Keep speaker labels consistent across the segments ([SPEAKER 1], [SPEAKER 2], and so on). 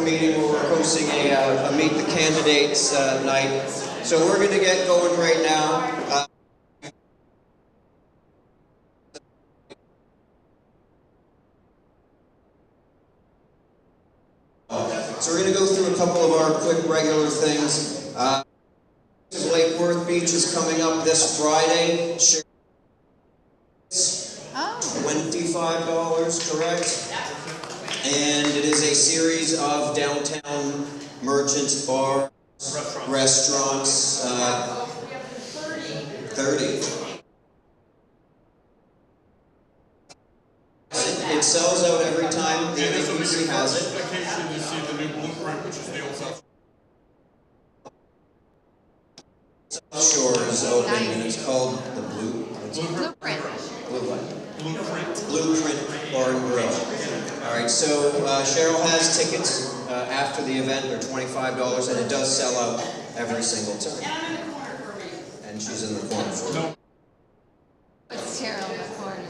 [SPEAKER 1] meeting where we're hosting a Meet the Candidates night. So we're going to get going right now. So we're going to go through a couple of our quick regular things. Lake Worth Beach is coming up this Friday. $25, correct? And it is a series of downtown merchants, bars, restaurants. 30. It sells out every time. It usually has it.
[SPEAKER 2] You see the new blueprint, which is the old South
[SPEAKER 1] Shore is open, and it's called the Blueprint Bar and Grill. All right, so Cheryl has tickets after the event. They're $25, and it does sell out every single time. And she's in the corner for me.
[SPEAKER 3] What's Cheryl in the corner?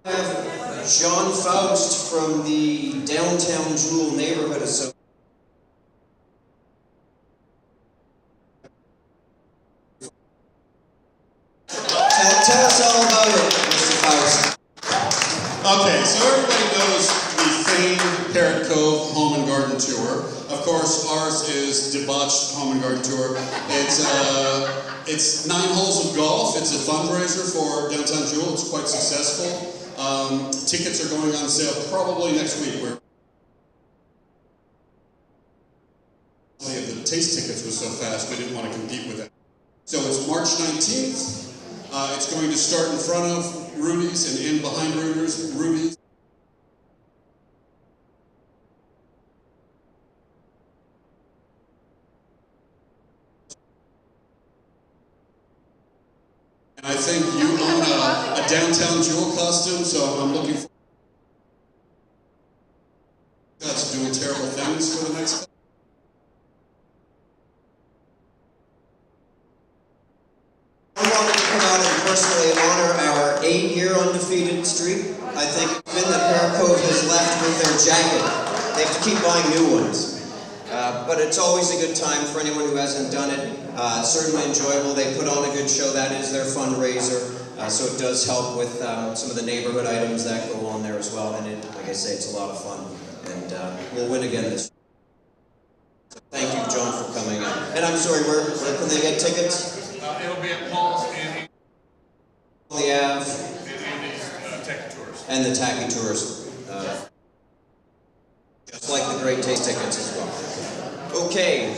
[SPEAKER 1] I have John Faust from the Downtown Jewel Neighborhood Association. Tell us all about it, Mr. Faust.
[SPEAKER 2] Okay, so everybody knows the famed Parrot Cove Home and Garden Tour. Of course, ours is debauched Home and Garden Tour. It's 9 holes of golf. It's a fundraiser for Downtown Jewel. It's quite successful. Tickets are going on sale probably next week. The taste tickets was so fast we didn't want to compete with it. So it's March 19th. It's going to start in front of Rudy's and in behind Rudy's. And I think you own a Downtown Jewel costume, so I'm looking for that's doing terrible things for the next.
[SPEAKER 1] I wanted to come out and personally honor our 8-year undefeated streak. I think it's been that Parrot Cove has left with their jacket. They have to keep buying new ones. But it's always a good time for anyone who hasn't done it. Certainly enjoyable. They put on a good show. That is their fundraiser. So it does help with some of the neighborhood items that go on there as well. And like I say, it's a lot of fun. And we'll win again this year. So thank you, John, for coming in. And I'm sorry, where can they get tickets?
[SPEAKER 2] It'll be at Paul's and
[SPEAKER 1] The Ave.
[SPEAKER 2] Andy's Tacky Tours.
[SPEAKER 1] And the Tacky Tours. Just like the Great Taste tickets as well. Okay.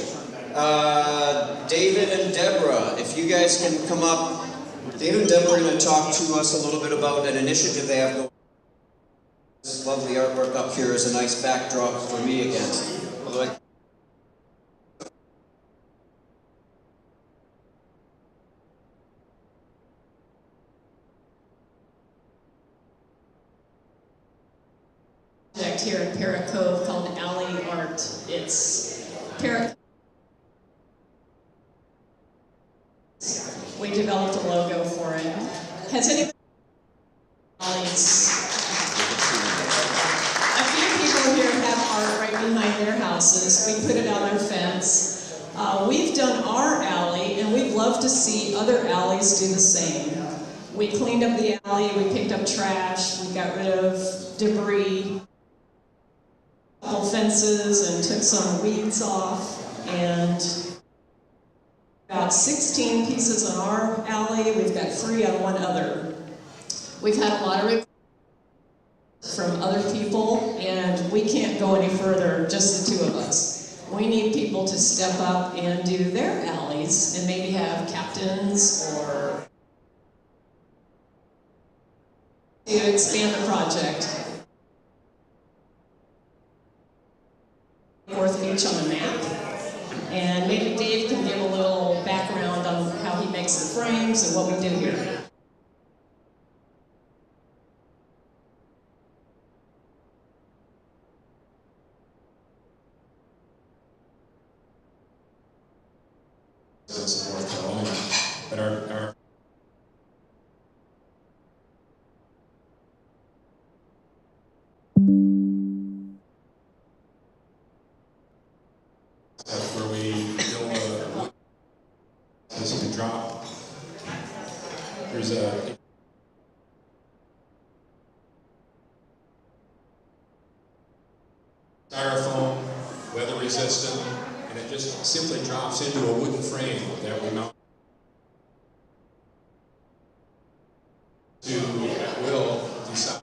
[SPEAKER 1] David and Deborah, if you guys can come up. David and Deborah are going to talk to us a little bit about an initiative they have going. This lovely artwork up here is a nice backdrop for me again. Although
[SPEAKER 4] project here in Parrot Cove called Alley Art. It's Parrot. We developed a logo for it. Has anybody? A few people here have art right behind their houses. We put it on our fence. We've done our alley, and we'd love to see other alleys do the same. We cleaned up the alley. We picked up trash. We got rid of debris. Fences and took some weeds off, and about 16 pieces on our alley. We've got 3 on one other. We've had a lot of requests from other people, and we can't go any further, just the 2 of us. We need people to step up and do their alleys and maybe have captains or to expand the project. North Beach on the map, and maybe Dave can give a little background on how he makes the frames and what we do here.
[SPEAKER 2] North Carolina, but our
[SPEAKER 5] use styrofoam, weather resistant, and it just simply drops into a wooden frame that we mount to at will decide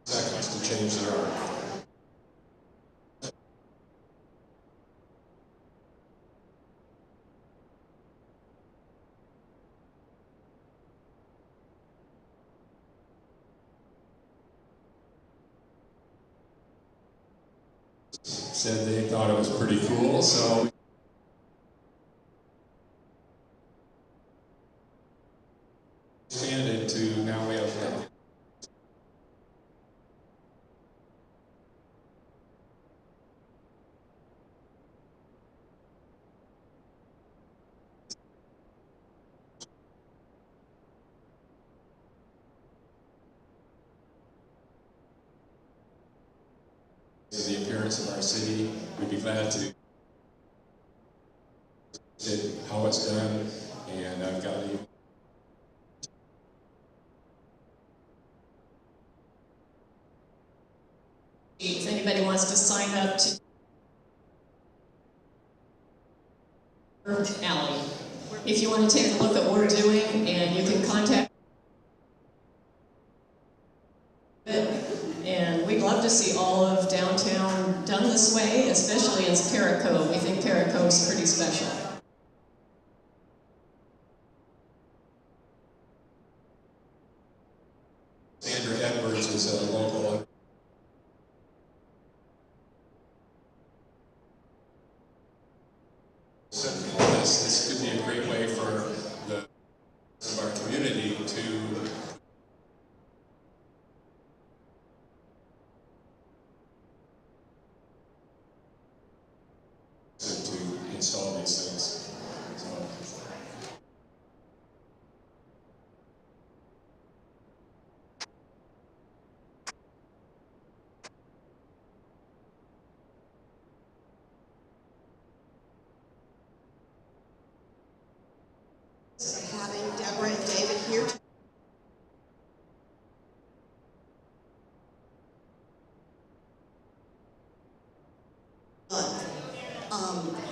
[SPEAKER 5] seconds to change the art. Said they thought it was pretty cool, so expanded to now we have the appearance of our city. We'd be glad to see how it's done, and I've got a
[SPEAKER 4] If anybody wants to sign up to Alley, if you want to take a look at what we're doing, and you can contact it. And we'd love to see all of downtown done this way, especially in Parrot Cove. We think Parrot Cove's pretty special.
[SPEAKER 5] Sandra Edwards is a local. This could be a great way for the of our community to install these things. So.
[SPEAKER 6] Having Deborah and David here.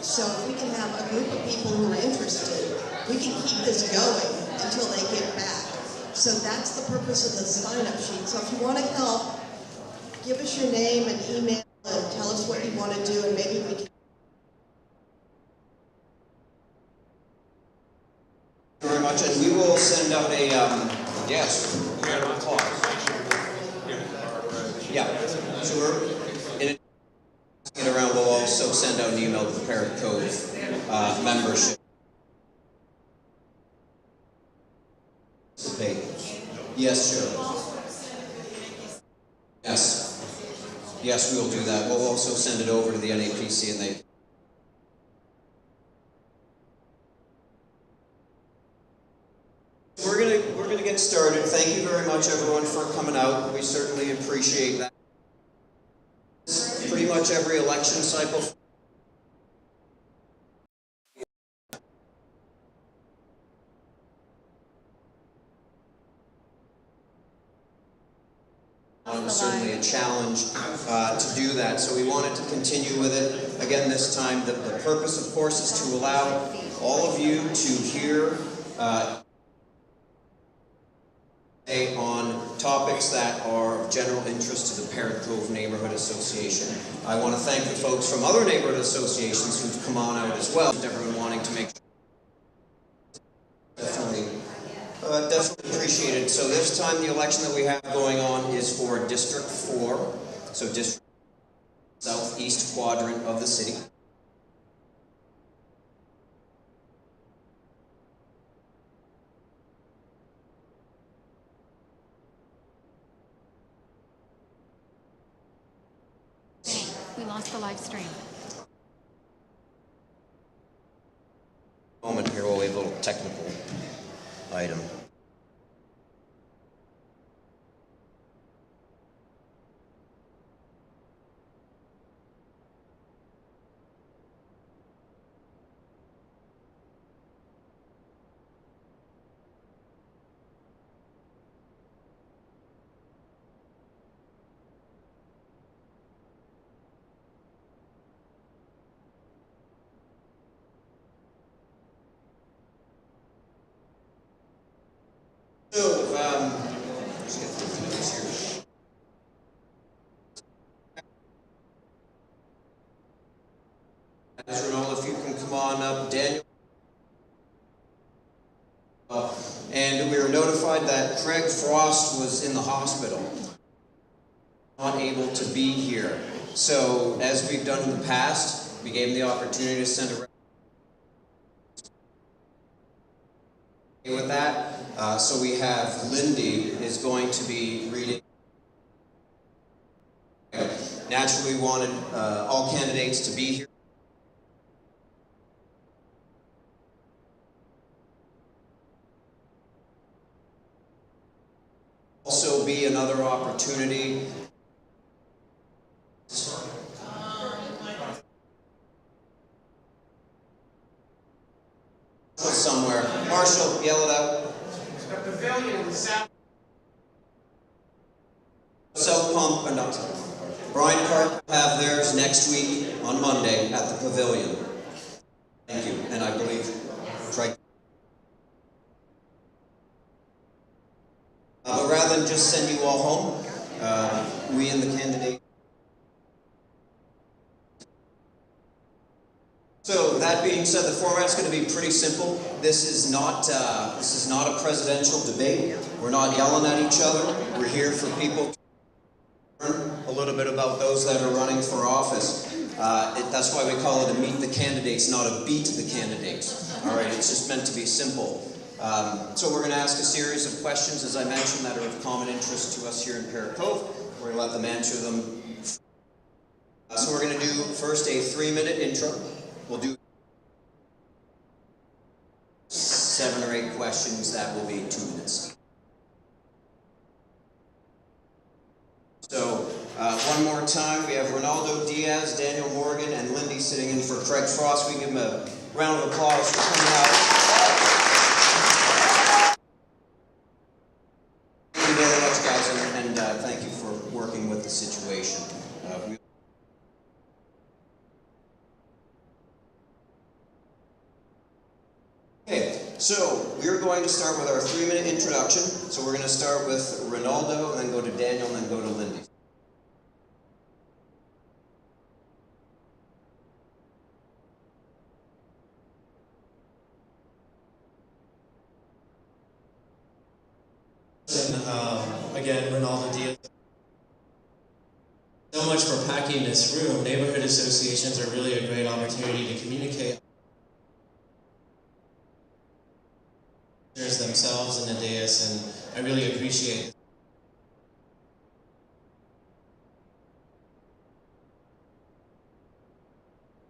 [SPEAKER 6] So if we can have a group of people who are interested, we can keep this going until they get back. So that's the purpose of the sign-up sheet. So if you want to help, give us your name and email and tell us what you want to do, and maybe we can.
[SPEAKER 1] Very much, and we will send out a yes. Yeah. So we're in it around. We'll also send out an email to the Parrot Cove membership. Yes, sure. Yes. Yes, we will do that. We'll also send it over to the NAPC, and they. We're gonna get started. Thank you very much, everyone, for coming out. We certainly appreciate that. Pretty much every election cycle. It was certainly a challenge to do that, so we wanted to continue with it. Again, this time, the purpose, of course, is to allow all of you to hear on topics that are of general interest to the Parrot Cove Neighborhood Association. I want to thank the folks from other neighborhood associations who've come on out as well. Everyone wanting to make definitely appreciated. So this time the election that we have going on is for District 4, so District Southeast quadrant of the city.
[SPEAKER 3] We lost the live stream.
[SPEAKER 1] Moment here while we have a little technical item. Ronald, if you can come on up. Daniel. And we were notified that Craig Frost was in the hospital, not able to be here. So, as we've done in the past, we gave him the opportunity to send a with that. So we have Lindy is going to be reading. Naturally, we wanted all candidates to be here. Also be another opportunity somewhere. Marshall, yell it out.
[SPEAKER 7] The pavilion in the south.
[SPEAKER 1] South Pump, or not. Brian Park will have theirs next week on Monday at the pavilion. Thank you, and I believe Craig. But rather than just send you all home, we and the candidate. So that being said, the format's going to be pretty simple. This is not a presidential debate. We're not yelling at each other. We're here for people to learn a little bit about those that are running for office. That's why we call it a meet the candidates, not a beat the candidates. All right, it's just meant to be simple. So we're going to ask a series of questions, as I mentioned, that are of common interest to us here in Parrot Cove. We're going to let them answer them. So we're going to do first a 3-minute intro. We'll do 7 or 8 questions. That will be 2 minutes. So one more time, we have Ronaldo Diaz, Daniel Morgan, and Lindy sitting in for Craig Frost. We give them a round of applause for coming out. Thank you very much, guys, and thank you for working with the situation. Okay, so we're going to start with our 3-minute introduction. So we're going to start with Ronaldo, and then go to Daniel, and then go to Lindy.
[SPEAKER 8] Again, Ronaldo Diaz. So much for packing this room. Neighborhood associations are really a great opportunity to communicate themselves in the dais, and I really appreciate it.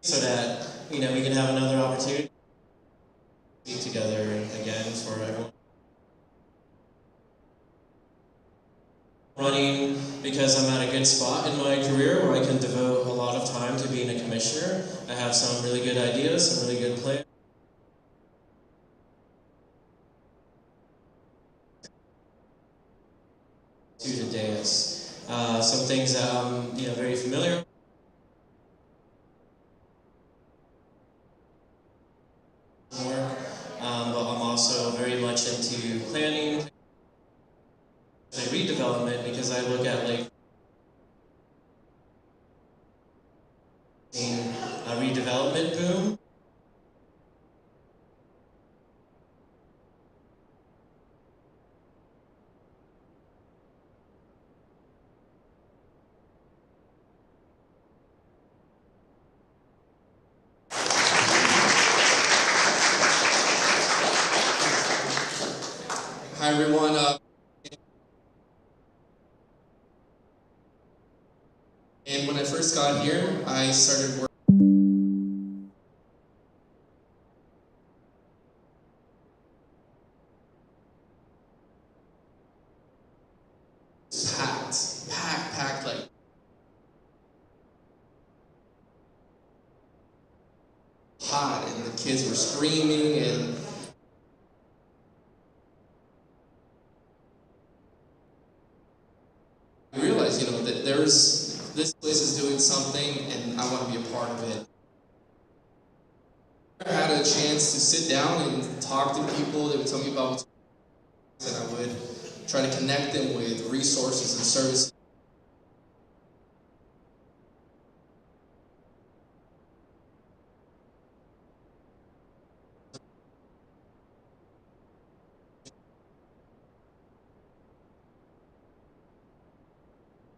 [SPEAKER 8] So that, we can have another opportunity to speak together again for everyone. Running because I'm at a good spot in my career where I can devote a lot of time to being a commissioner. I have some really good ideas, some really good plans. To the dais. Some things that I'm very familiar with. But I'm also very much into planning and redevelopment, because I look at a redevelopment boom.
[SPEAKER 9] Hi everyone. And when I first got here, I started working. Packed, like hot, and the kids were screaming, and I realized, that this place is doing something, and I want to be a part of it. I had a chance to sit down and talk to people. They would tell me about what's, and I would try to connect them with resources and services.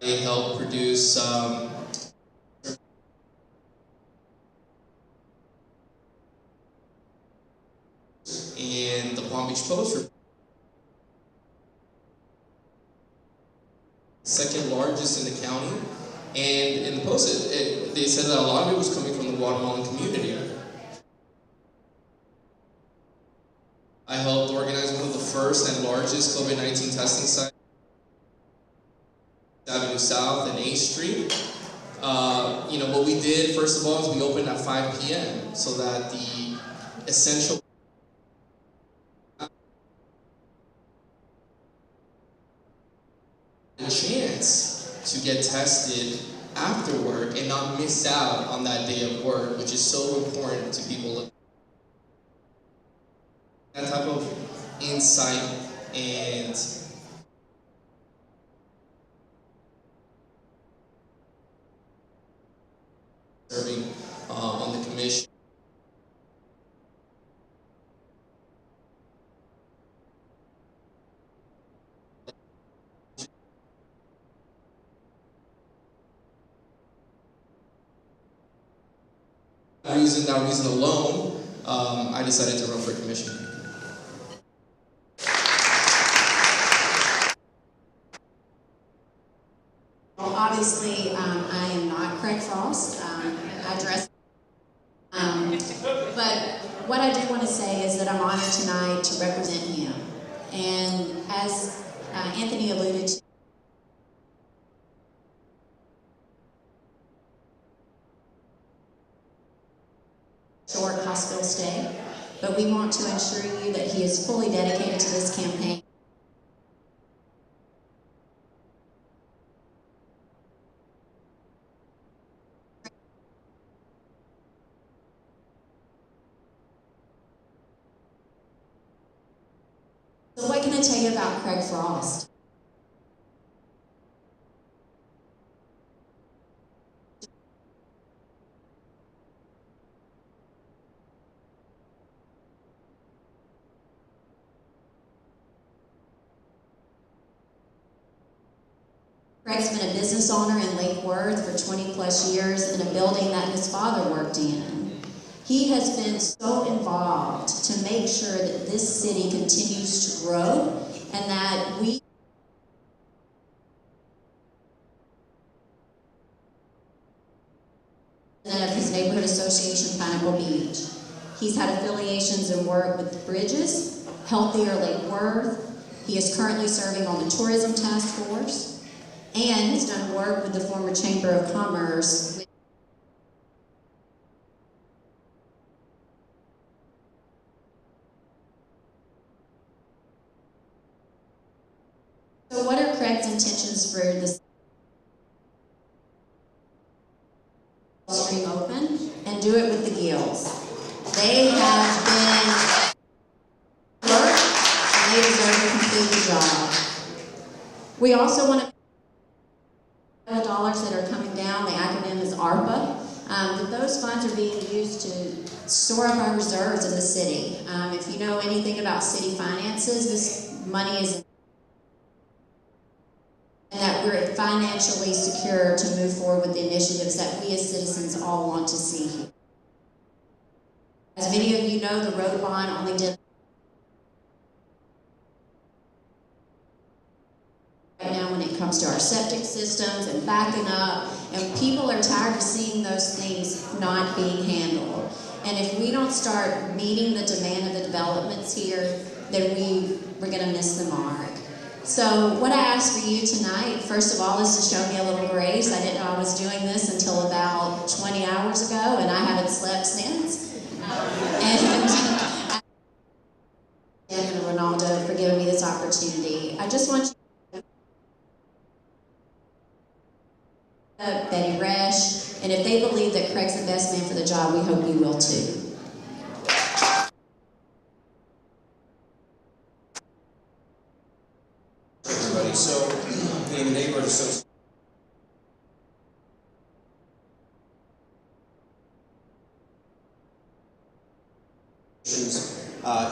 [SPEAKER 9] They helped produce in the Palm Beach Post, second largest in the county. And in the Post, they said that a lot of it was coming from the Guatemalan community. I helped organize one of the first and largest COVID-19 testing sites, Avenue South and 8th Street. What we did, first of all, is we opened at 5 p.m. so that the essential chance to get tested after work and not miss out on that day of work, which is so important to people. That type of insight and serving on the commission. Using that reason alone, I decided to run for commission.
[SPEAKER 10] Well, obviously, I am not Craig Frost. I dress. But what I do want to say is that I'm honored tonight to represent him. And as Anthony alluded to, short hospital stay, but we want to assure you that he is fully dedicated to this campaign. So what can I tell you about Craig Frost? Craig's been a business owner in Lake Worth for 20 plus years in a building that his father worked in. He has been so involved to make sure that this city continues to grow and that we of his neighborhood association, Pineapple Beach. He's had affiliations and work with Bridges, Healthier Lake Worth. He is currently serving on the Tourism Task Force and has done work with the former Chamber of Commerce. So what are Craig's intentions for this stream open? And do it with the Gills. They have been work and they deserve to complete the job. We also want to dollars that are coming down, the acronym is ARPA, that those funds are being used to store up our reserves in the city. If you know anything about city finances, this money is and that we're financially secure to move forward with the initiatives that we as citizens all want to see here. As many of you know, the road bond only did right now when it comes to our septic systems and backing up, and people are tired of seeing those things not being handled. And if we don't start meeting the demand of the developments here, then we're going to miss the mark. So what I ask for you tonight, first of all, is to show me a little grace. I didn't know I was doing this until about 20 hours ago, and I haven't slept since. And Ronaldo for giving me this opportunity. I just want you to Betty Resch, and if they believe that Craig's the best man for the job, we hope you will too.
[SPEAKER 1] Everybody, so being a neighborhood association,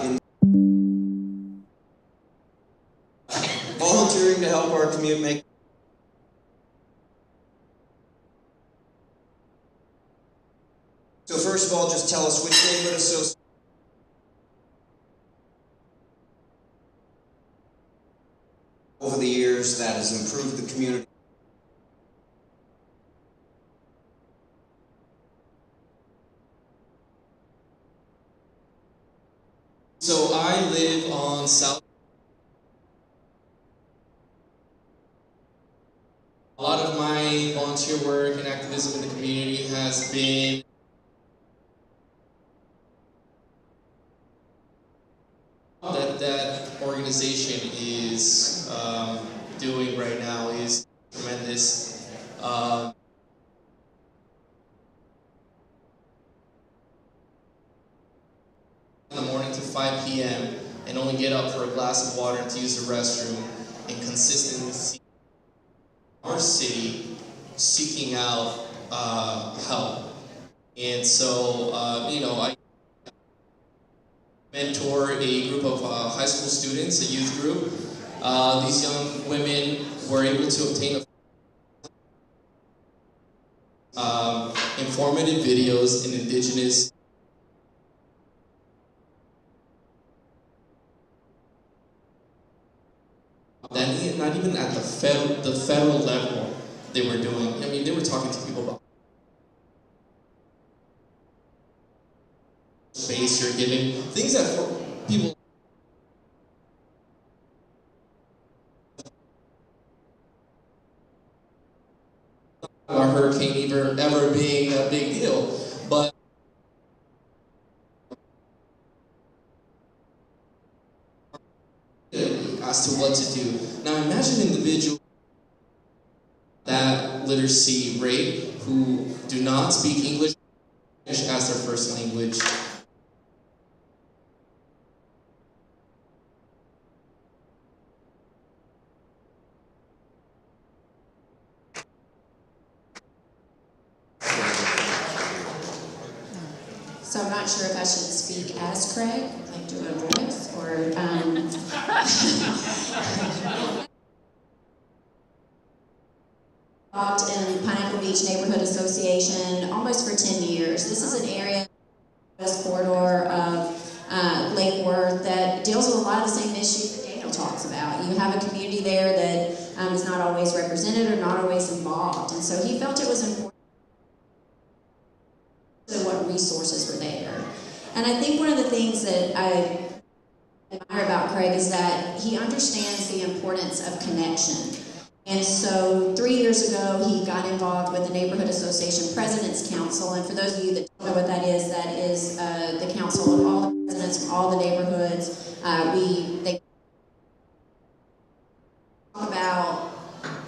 [SPEAKER 1] in volunteering to help our community make So first of all, just tell us which neighborhood association. Over the years, that has improved the community.
[SPEAKER 9] So I live on South. A lot of my volunteer work and activism in the community has been that organization is doing right now is tremendous. In the morning to 5 p.m. and only get up for a glass of water and to use the restroom, and consistently see our city seeking out help. And so, I mentor a group of high school students, a youth group. These young women were able to obtain informative videos in indigenous not even at the federal level they were doing. I mean, they were talking to people about space you're giving, things that for people a hurricane ever being a big deal, but as to what to do. Now imagine an individual that literacy rate who do not speak English as their first language.
[SPEAKER 10] So I'm not sure if I should speak as Craig, like do a voice, or involved in Pineapple Beach Neighborhood Association almost for 10 years. This is an area, this corridor of Lake Worth that deals with a lot of the same issues that Daniel talks about. You have a community there that is not always represented or not always involved, and so he felt it was important what resources were there. And I think one of the things that I admire about Craig is that he understands the importance of connection. And so 3 years ago, he got involved with the Neighborhood Association President's Council. And for those of you that don't know what that is the council of all the presidents from all the neighborhoods. They talk about,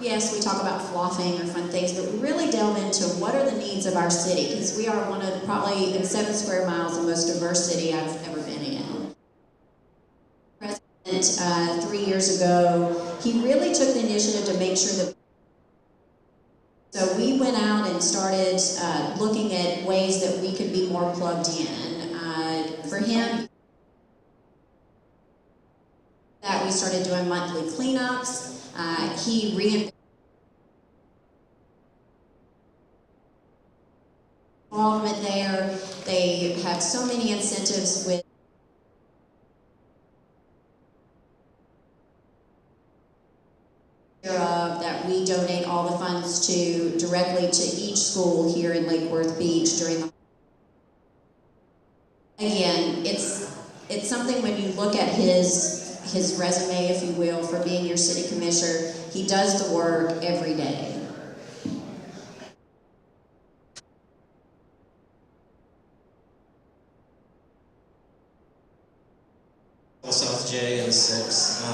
[SPEAKER 10] yes, we talk about flossing or fun things, but we really delve into what are the needs of our city, because we are one of probably in 7 square miles the most diverse city I've ever been in. President 3 years ago, he really took the initiative to make sure that. So we went out and started looking at ways that we could be more plugged in. For him, that we started doing monthly cleanups. He reinvented involvement there. They have so many incentives with that we donate all the funds to directly to each school here in Lake Worth Beach during the. Again, it's something when you look at his resume, if you will, for being your city commissioner, he does the work every day.
[SPEAKER 8] South J and 6.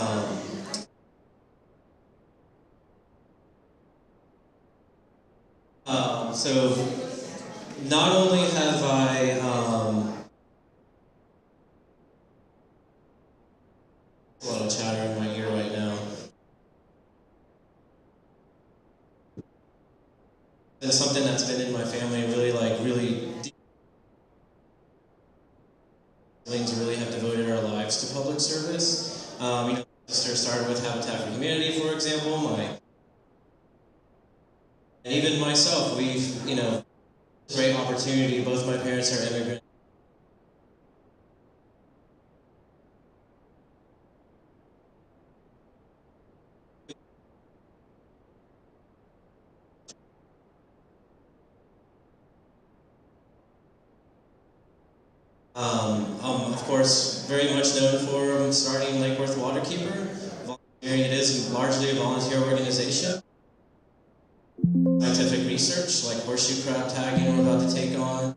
[SPEAKER 8] So not only have I a lot of chatter in my ear right now. It's something that's been in my family really deep. Siblings really have devoted our lives to public service. My sister started with Habitat for Humanity, for example. And even myself, we've, Great opportunity. Both my parents are immigrants. Of course, very much known for starting Lake Worth Waterkeeper. It is largely a volunteer organization. Scientific research, like horseshoe crab tagging we're about to take on.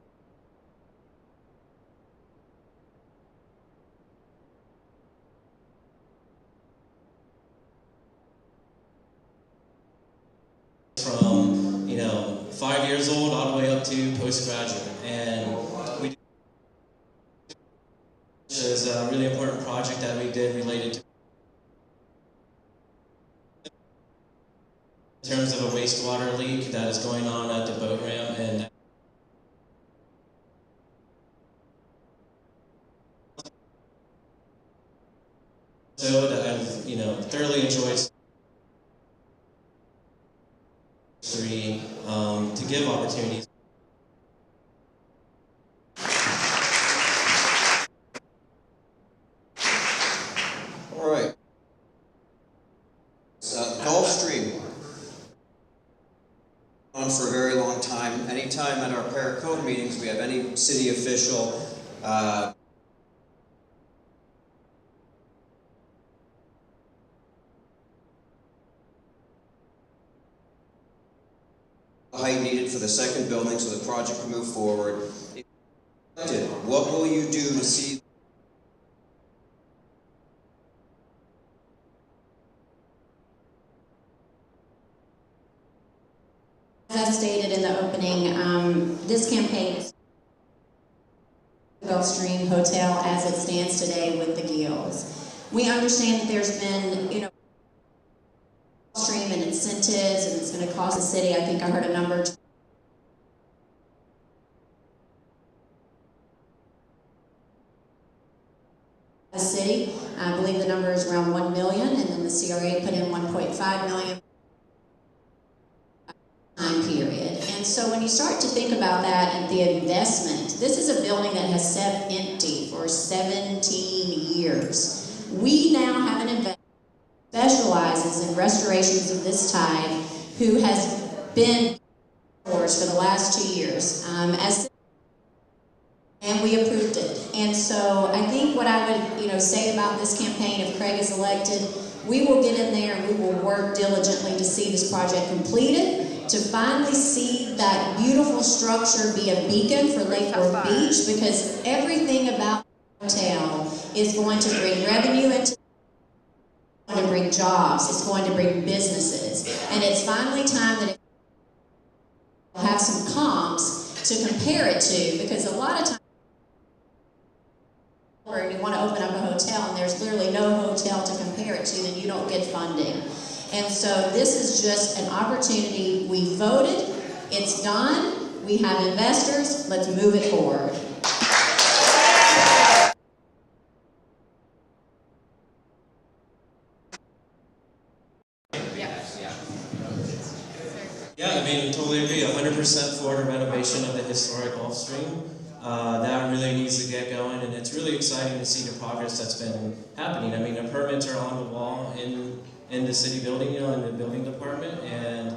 [SPEAKER 8] From, 5 years old all the way up to postgraduate. And we is a really important project that we did related to in terms of a wastewater leak that is going on at the boat ramp, and so that I've thoroughly enjoyed to give opportunities.
[SPEAKER 1] All right. Gulfstream. On for a very long time. Anytime at our Parrot Cove meetings we have any city official height needed for the second building so the project can move forward. What will you do to see
[SPEAKER 10] As I stated in the opening, this campaign is the Gulfstream Hotel as it stands today with the Gills. We understand that there's been, Gulfstream and incentives, and it's going to cost the city. I think I heard a number. The city, I believe the number is around $1 million, and then the CRA put in $1.5 million. Time period. And so when you start to think about that and the investment, this is a building that has sat empty for 17 years. We now have an investor who specializes in restorations of this type, who has been for the last 2 years, and we approved it. And so I think what I would say about this campaign, if Craig is elected, we will get in there and we will work diligently to see this project completed, to finally see that beautiful structure be a beacon for Lake Worth Beach, because everything about the hotel is going to bring revenue into, it's going to bring jobs, it's going to bring businesses, and it's finally time that it will have some comps to compare it to, because a lot of times and you want to open up a hotel and there's literally no hotel to compare it to, then you don't get funding. And so this is just an opportunity. We voted, it's done, we have investors, let's move it forward.
[SPEAKER 8] Yeah, totally agree. 100% for the renovation of the historic Gulfstream. That really needs to get going, and it's really exciting to see the progress that's been happening. The permits are on the wall in the city building, in the building department, and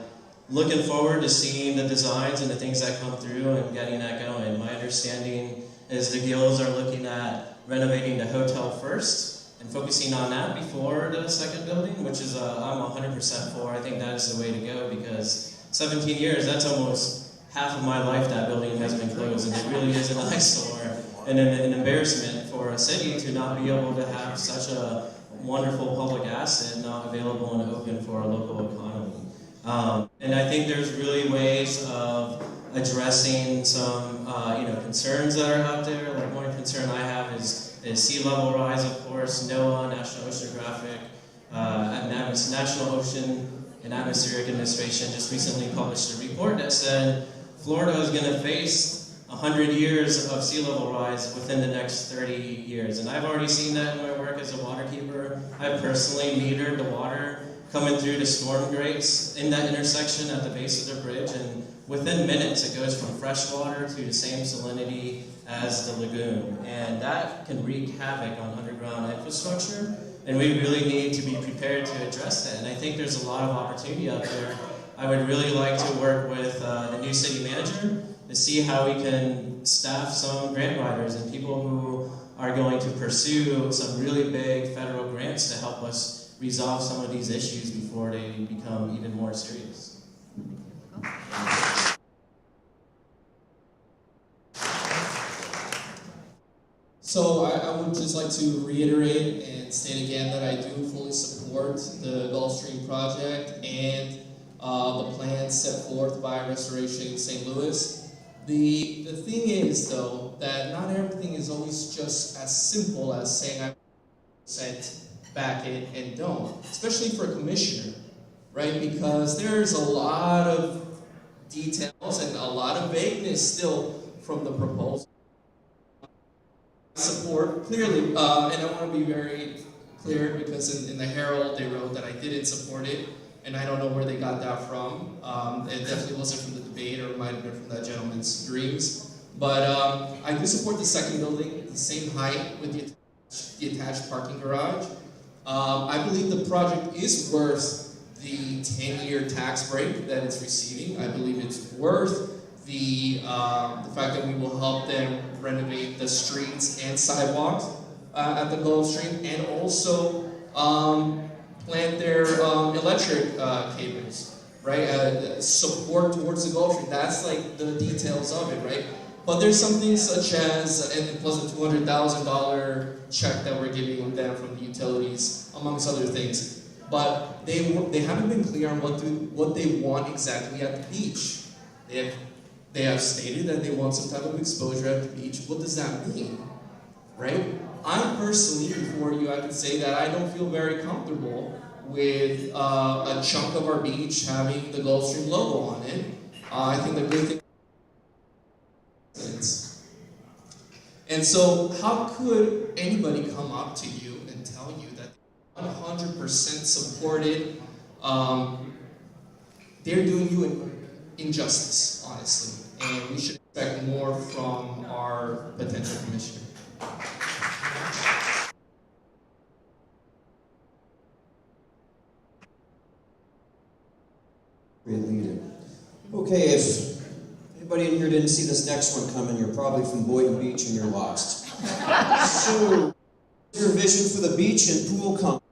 [SPEAKER 8] looking forward to seeing the designs and the things that come through and getting that going. My understanding is the Gills are looking at renovating the hotel first and focusing on that before the second building, which is I'm 100% for. I think that is the way to go, because 17 years, that's almost half of my life that building has been closed, and it really is an eyesore and an embarrassment for a city to not be able to have such a wonderful public asset not available and open for our local economy. And I think there's really ways of addressing some concerns that are out there. Like, one concern I have is sea level rise, of course. NOAA, National Oceanographic, National Ocean and Atmospheric Administration just recently published a report that said Florida is going to face 100 years of sea level rise within the next 30 years. And I've already seen that in my work as a waterkeeper. I personally metered the water coming through the storm grates in that intersection at the base of the bridge, and within minutes it goes from freshwater to the same salinity as the lagoon. And that can wreak havoc on underground infrastructure. And we really need to be prepared to address that. And I think there's a lot of opportunity out there. I would really like to work with the new city manager to see how we can staff some grant writers and people who are going to pursue some really big federal grants to help us resolve some of these issues before they become even more serious.
[SPEAKER 9] So I would just like to reiterate and state again that I do fully support the Gulf Stream project and the plans set forth by Restoration St. Louis. The thing is, though, that not everything is always just as simple as saying I % back it and don't, especially for a commissioner, right? Because there's a lot of details and a lot of vagueness still from the proposal. Support clearly, and I want to be very clear because in the Herald they wrote that I didn't support it, and I don't know where they got that from. It definitely wasn't from the debate, or it might have been from that gentleman's dreams. But I do support the second building, the same height with the attached parking garage. I believe the project is worth the 10-year tax break that it's receiving. I believe it's worth the fact that we will help them renovate the streets and sidewalks at the Gulf Stream, and also plant their electric cables, right? Support towards the Gulf Stream. That's like the details of it, right? But there's something such as, and plus a $200,000 check that we're giving them from the utilities, amongst other things. But they haven't been clear on what they want exactly at the beach. They have stated that they want some type of exposure at the beach. What does that mean, right? I personally, before you, I can say that I don't feel very comfortable with a chunk of our beach having the Gulf Stream logo on it. I think the good thing is, and so how could anybody come up to you and tell you that 100% supported? They're doing you an injustice, honestly. And we should expect more from our potential commissioner.
[SPEAKER 1] Great leader. Okay, if anybody in here didn't see this next one coming, you're probably from Boynton Beach and you're lost. So, your vision for the beach and pool complex.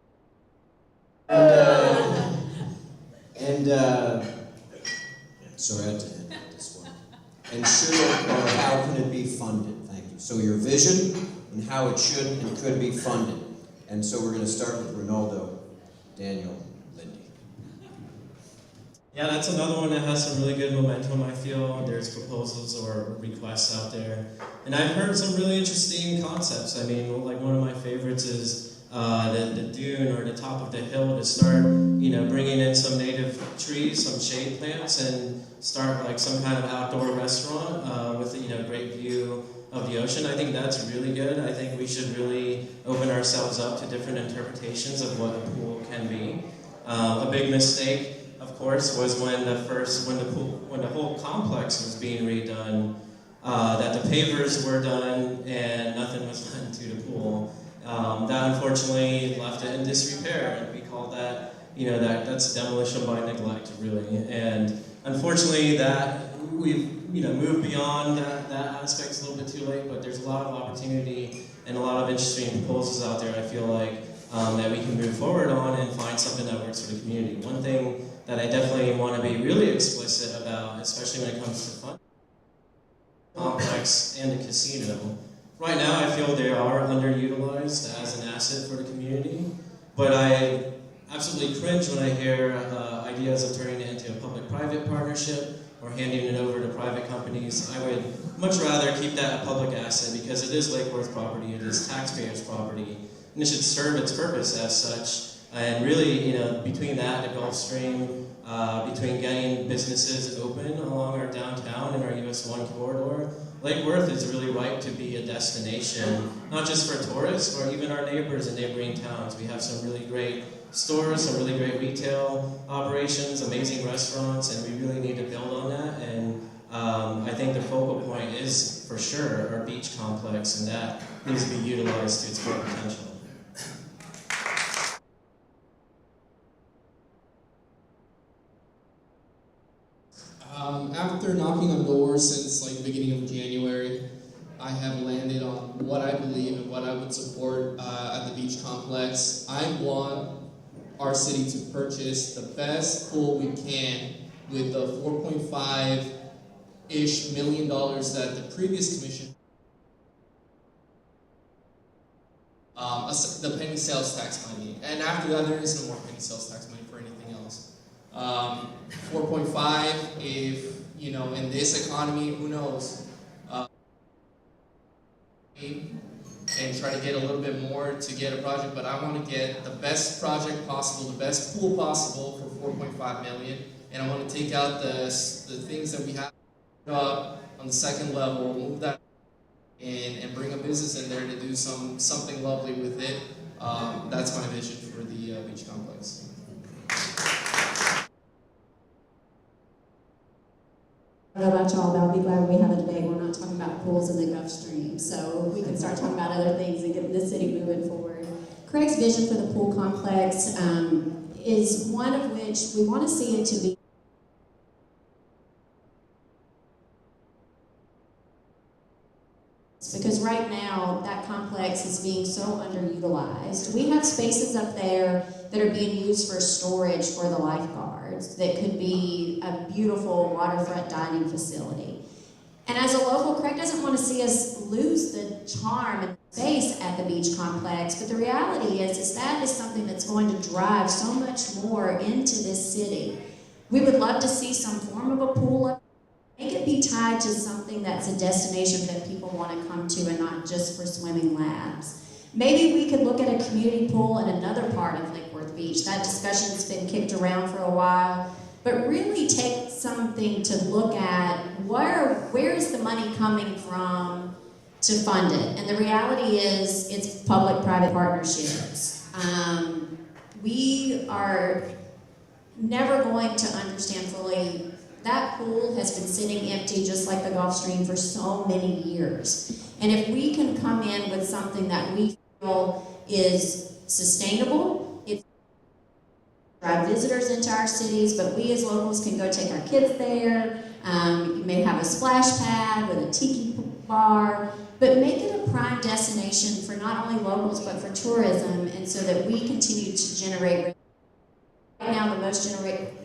[SPEAKER 1] Sorry, I had to end this one. And should or how can it be funded? Thank you. So your vision and how it should and could be funded. And so we're going to start with Ronaldo, Daniel, Lindy.
[SPEAKER 8] Yeah, that's another one that has some really good momentum, I feel. There's proposals or requests out there. And I've heard some really interesting concepts. I mean, like one of my favorites is the dune or the top of the hill to start, bringing in some native trees, some shade plants, and start like some kind of outdoor restaurant with a great view of the ocean. I think that's really good. I think we should really open ourselves up to different interpretations of what a pool can be. A big mistake, of course, was when the whole complex was being redone, that the pavers were done and nothing was done to the pool. That unfortunately left it in disrepair, and we call that, that's demolition by neglect, really. And unfortunately, that we've moved beyond that aspect. It's a little bit too late, but there's a lot of opportunity and a lot of interesting proposals out there. I feel like that we can move forward on and find something that works for the community. One thing that I definitely want to be really explicit about, especially when it comes to fun complex and the casino. Right now, I feel they are underutilized as an asset for the community, but I absolutely cringe when I hear ideas of turning it into a public-private partnership or handing it over to private companies. I would much rather keep that a public asset because it is Lake Worth property, it is taxpayers' property, and it should serve its purpose as such. And really, between that, the Gulf Stream, between getting businesses open along our downtown and our US 1 corridor, Lake Worth is really ripe to be a destination, not just for tourists, but even our neighbors and neighboring towns. We have some really great stores, some really great retail operations, amazing restaurants, and we really need to build on that. And I think the focal point is, for sure, our beach complex, and that needs to be utilized to its full potential.
[SPEAKER 9] After knocking on doors since like the beginning of January, I have landed on what I believe and what I would support at the beach complex. I want our city to purchase the best pool we can with the $4.5-ish million that the previous commission, the penny sales tax money. And after that, there is no more penny sales tax money for anything else. 4.5, if, you know, in this economy, who knows? And try to get a little bit more to get a project, but I want to get the best project possible, the best pool possible for $4.5 million, and I want to take out the things that we have up on the second level, move that, and bring a business in there to do something lovely with it. That's my vision for the beach complex.
[SPEAKER 10] I don't know about y'all, but I'll be glad we have a debate. We're not talking about pools in the Gulf Stream, so we can start talking about other things and get the city moving forward. Craig's vision for the pool complex is one of which we want to see it to be because right now that complex is being so underutilized. We have spaces up there that are being used for storage for the lifeguards that could be a beautiful waterfront dining facility. And as a local, Craig doesn't want to see us lose the charm and space at the beach complex, but the reality is that is something that's going to drive so much more into this city. We would love to see some form of a pool up. Make it be tied to something that's a destination that people want to come to and not just for swimming laps. Maybe we could look at a community pool in another part of Lake Worth Beach. That discussion's been kicked around for a while, but really take something to look at where is the money coming from to fund it. And the reality is it's public-private partnerships. We are never going to understand fully. That pool has been sitting empty just like the Gulf Stream for so many years. And if we can come in with something that we feel is sustainable, it's drive visitors into our cities, but we as locals can go take our kids there. You may have a splash pad with a tiki bar, but make it a prime destination for not only locals but for tourism, and so that we continue to generate. Right now, the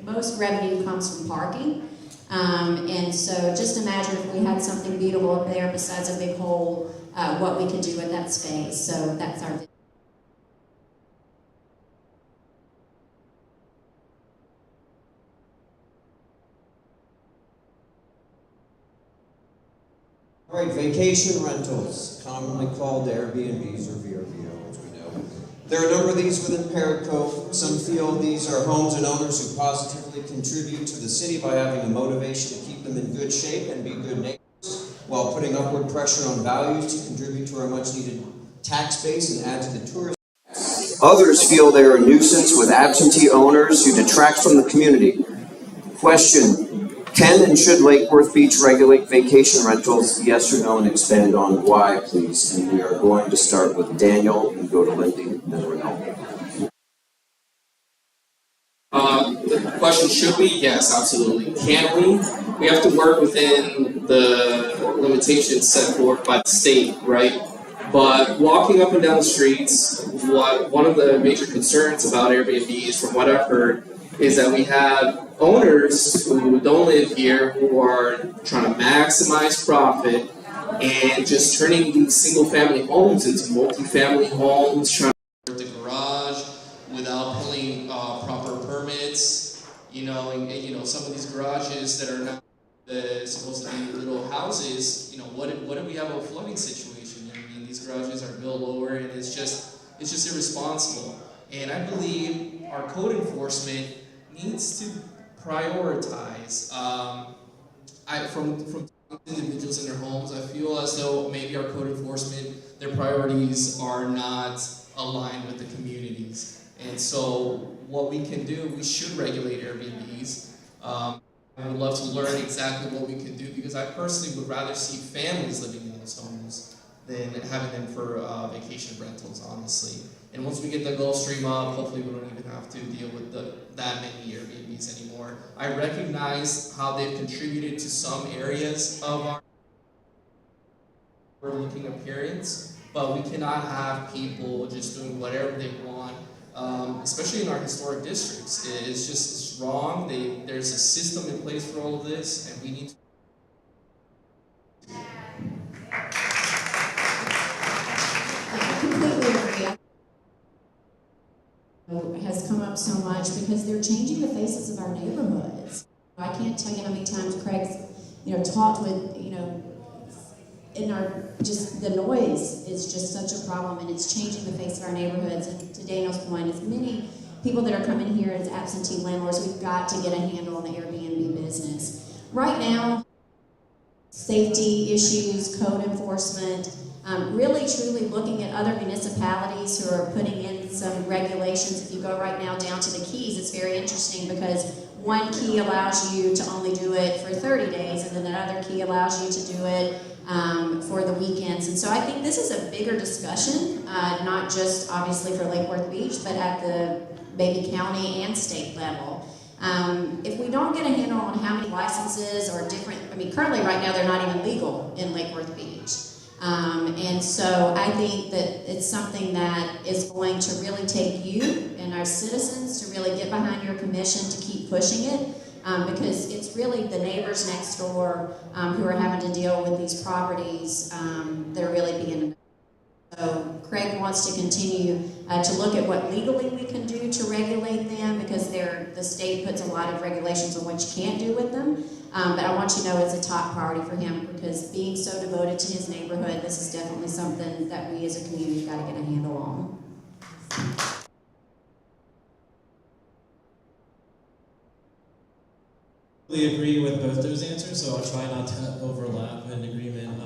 [SPEAKER 10] most revenue comes from parking, and so just imagine if we had something beautiful up there besides a big hole, what we could do with that space. So that's our vision.
[SPEAKER 1] All right, vacation rentals, commonly called Airbnbs or VRBO, as we know. There are a number of these within Parrot Cove. Some feel these are homes and owners who positively contribute to the city by having a motivation to keep them in good shape and be good neighbors, while putting upward pressure on values to contribute to our much-needed tax base and add to the tourism. Others feel they are a nuisance with absentee owners who detract from the community. Question: can and should Lake Worth Beach regulate vacation rentals? Yes or no, and expand on why, please. And we are going to start with Daniel and go to Lindy and then Renell.
[SPEAKER 9] The question should be, yes, absolutely. Can we? We have to work within the limitations set forth by the state, right? But walking up and down the streets, one of the major concerns about Airbnbs, from what I've heard, is that we have owners who don't live here who are trying to maximize profit and just turning these single-family homes into multi-family homes, trying to the garage without pulling proper permits. You know, and some of these garages that are not supposed to be little houses. You know, what if we have a flooding situation? I mean, these garages are built lower, and it's just irresponsible. And I believe our code enforcement needs to prioritize. From individuals in their homes, I feel as though maybe our code enforcement, their priorities are not aligned with the communities. And so what we can do, we should regulate Airbnbs. I would love to learn exactly what we could do, because I personally would rather see families living in those homes than having them for vacation rentals, honestly. And once we get the Gulf Stream up, hopefully we don't even have to deal with that many Airbnbs anymore. I recognize how they've contributed to some areas of our looking appearance, but we cannot have people just doing whatever they want, especially in our historic districts. It's wrong. There's a system in place for all of this, and we need to.
[SPEAKER 10] I completely agree. Has come up so much because they're changing the faces of our neighborhoods. I can't tell you how many times Craig's, talked with, in our, just the noise is just such a problem, and it's changing the face of our neighborhoods. And to Daniel's point, as many people that are coming here as absentee landlords, we've got to get a handle on the Airbnb business. Right now, safety issues, code enforcement, really truly looking at other municipalities who are putting in some regulations. If you go right now down to the Keys, it's very interesting because one key allows you to only do it for 30 days, and then another key allows you to do it for the weekends. And so I think this is a bigger discussion, not just obviously for Lake Worth Beach, but at the maybe county and state level. If we don't get a handle on how many licenses are different, currently right now they're not even legal in Lake Worth Beach. And so I think that it's something that is going to really take you and our citizens to really get behind your commission to keep pushing it, because it's really the neighbors next door who are having to deal with these properties that are really being. So Craig wants to continue to look at what legally we can do to regulate them, because the state puts a lot of regulations on what you can't do with them. But I want you to know it's a top priority for him, because being so devoted to his neighborhood, this is definitely something that we as a community got to get a handle on.
[SPEAKER 8] I agree with both those answers, so I'll try not to overlap in agreement.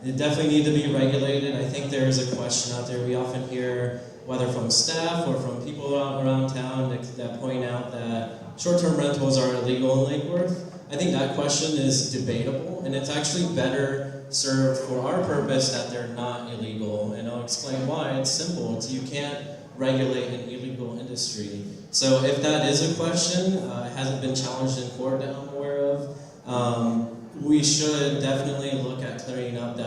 [SPEAKER 8] It definitely need to be regulated. I think there is a question out there we often hear, whether from staff or from people around town, that point out that short-term rentals are illegal in Lake Worth. I think that question is debatable, and it's actually better served for our purpose that they're not illegal, and I'll explain why. It's simple. You can't regulate an illegal industry. So if that is a question, it hasn't been challenged in court that I'm aware of, we should definitely look at clearing up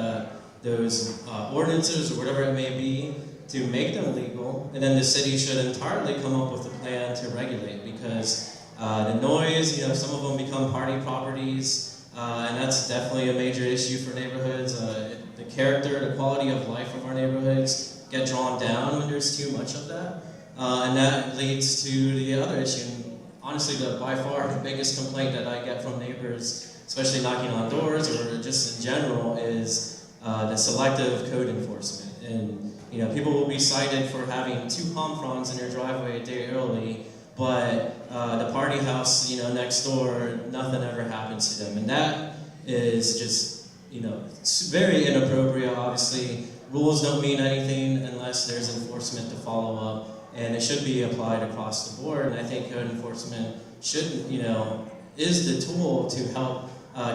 [SPEAKER 8] those ordinances or whatever it may be to make them legal, and then the city should entirely come up with a plan to regulate, because the noise, some of them become party properties, and that's definitely a major issue for neighborhoods. The character, the quality of life of our neighborhoods get drawn down when there's too much of that, and that leads to the other issue. And honestly, by far the biggest complaint that I get from neighbors, especially knocking on doors or just in general, is the selective code enforcement. And people will be cited for having 2 palm fronds in their driveway a day early, but the party house, next door, nothing ever happens to them. And that is just, very inappropriate. Obviously, rules don't mean anything unless there's enforcement to follow up, and it should be applied across the board. And I think code enforcement should, is the tool to help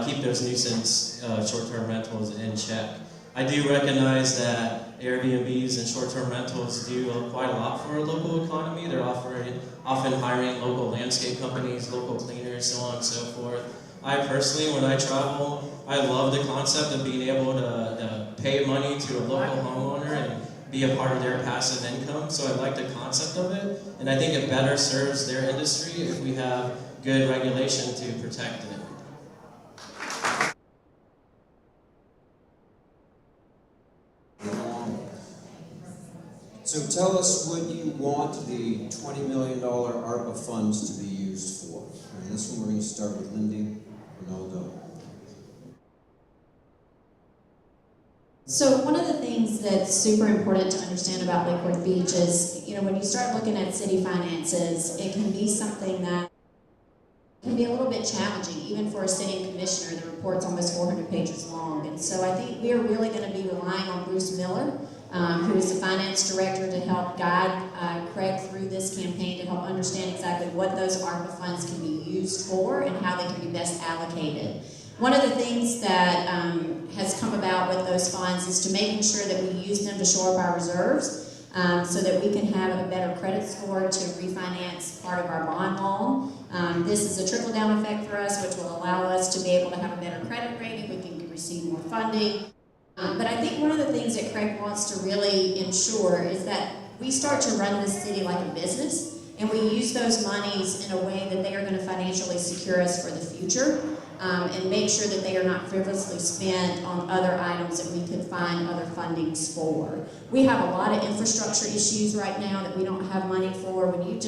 [SPEAKER 8] keep those nuisance short-term rentals in check. I do recognize that Airbnbs and short-term rentals do quite a lot for our local economy. They're often hiring local landscape companies, local cleaners, so on and so forth. I personally, when I travel, I love the concept of being able to pay money to a local homeowner and be a part of their passive income. So I like the concept of it, and I think it better serves their industry if we have good regulation to protect it.
[SPEAKER 1] So tell us what you want the $20 million ARPA funds to be used for. And this one we're going to start with Lindy Ronaldo.
[SPEAKER 10] So one of the things that's super important to understand about Lake Worth Beach is, when you start looking at city finances, it can be something that can be a little bit challenging, even for a city commissioner. The report's almost 400 pages long. And so I think we are really going to be relying on Bruce Miller who is the finance director, to help guide Craig through this campaign to help understand exactly what those ARPA funds can be used for and how they can be best allocated. One of the things that has come about with those funds is to making sure that we use them to shore up our reserves so that we can have a better credit score to refinance part of our bond loan. This is a trickle-down effect for us, which will allow us to be able to have a better credit rating. We can receive more funding. But I think one of the things that Craig wants to really ensure is that we start to run this city like a business, and we use those monies in a way that they are going to financially secure us for the future, and make sure that they are not frivolously spent on other items that we could find other fundings for. We have a lot of infrastructure issues right now that we don't have money for. When you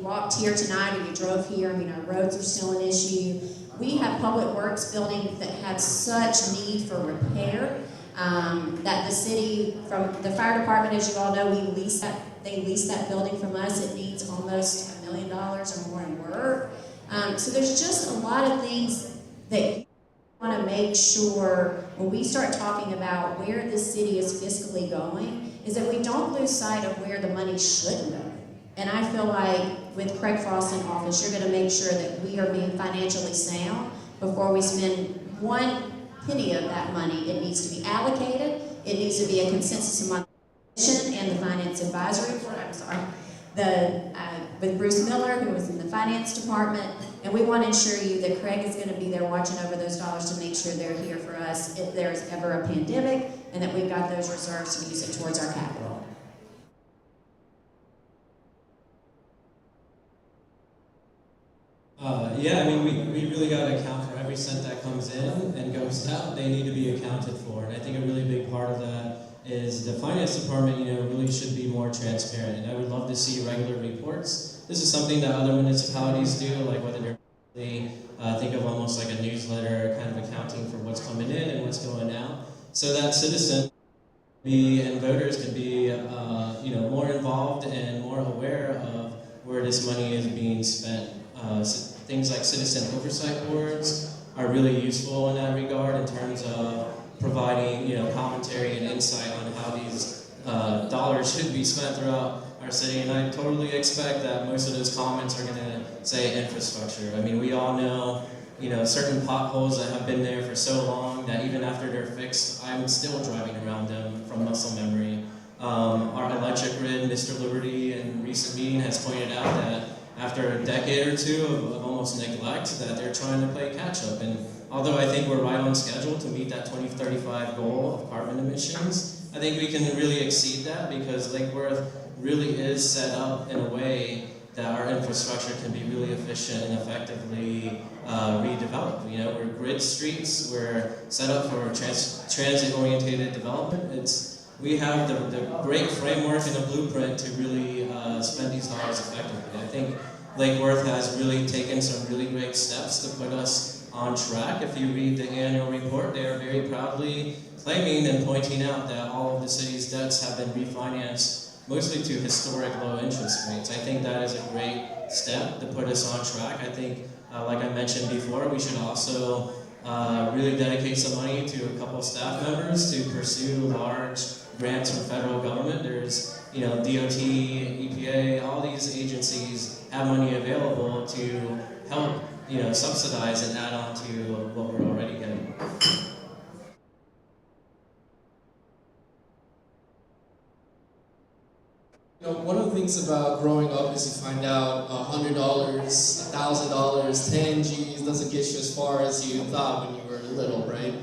[SPEAKER 10] walked here tonight or you drove here, I mean, our roads are still an issue. We have public works buildings that have such need for repair that the city, from the fire department, as you all know, they lease that building from us. It needs almost $1 million or more in work. So there's just a lot of things that you want to make sure when we start talking about where this city is fiscally going, is that we don't lose sight of where the money should go. And I feel like with Craig Frost in office, you're going to make sure that we are being financially sound before we spend one penny of that money. It needs to be allocated. It needs to be a consensus among the commission and the finance advisory board. With Bruce Miller, who was in the finance department, and we want to ensure you that Craig is going to be there watching over those dollars to make sure they're here for us if there's ever a pandemic, and that we've got those reserves to use it towards our capital.
[SPEAKER 8] Yeah, I mean, we really got to account for every cent that comes in and goes out. They need to be accounted for, and I think a really big part of that is the finance department, really should be more transparent. And I would love to see regular reports. This is something that other municipalities do, like whether they think of almost like a newsletter, kind of accounting for what's coming in and what's going out, so that citizens and voters can be, more involved and more aware of where this money is being spent. Things like citizen oversight boards are really useful in that regard in terms of providing, commentary and insight on how these dollars should be spent throughout our city. And I totally expect that most of those comments are going to say infrastructure. I mean, we all know, certain potholes that have been there for so long that even after they're fixed, I'm still driving around them from muscle memory. Our electric grid, Mr. Liberty, in recent meeting has pointed out that after a decade or two of almost neglect, that they're trying to play catch up. And although I think we're right on schedule to meet that 2035 goal of carbon emissions, I think we can really exceed that because Lake Worth really is set up in a way that our infrastructure can be really efficient and effectively redeveloped. We're grid streets, we're set up for transit-oriented development. We have the great framework and the blueprint to really spend these dollars effectively. I think Lake Worth has really taken some really great steps to put us on track. If you read the annual report, they are very proudly claiming and pointing out that all of the city's debts have been refinanced mostly to historic low interest rates. I think that is a great step to put us on track. I think, like I mentioned before, we should also really dedicate some money to a couple staff members to pursue large grants from federal government. There's, DOT, EPA, all these agencies have money available to help, subsidize and add on to what we're already getting.
[SPEAKER 9] One of the things about growing up is you find out $100, $1,000, 10 G's doesn't get you as far as you thought when you were little, right?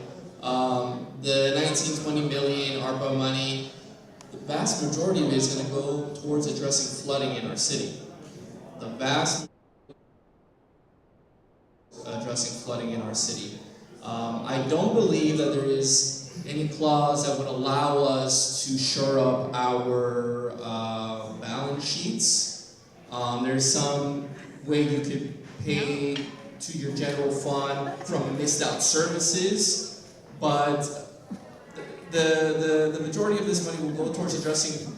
[SPEAKER 9] The 19-20 million ARPA money, the vast majority of it is going to go towards addressing flooding in our city. The vast addressing flooding in our city. I don't believe that there is any clause that would allow us to shore up our balance sheets. There's some way you could pay to your general fund from missed out services, but the majority of this money will go towards addressing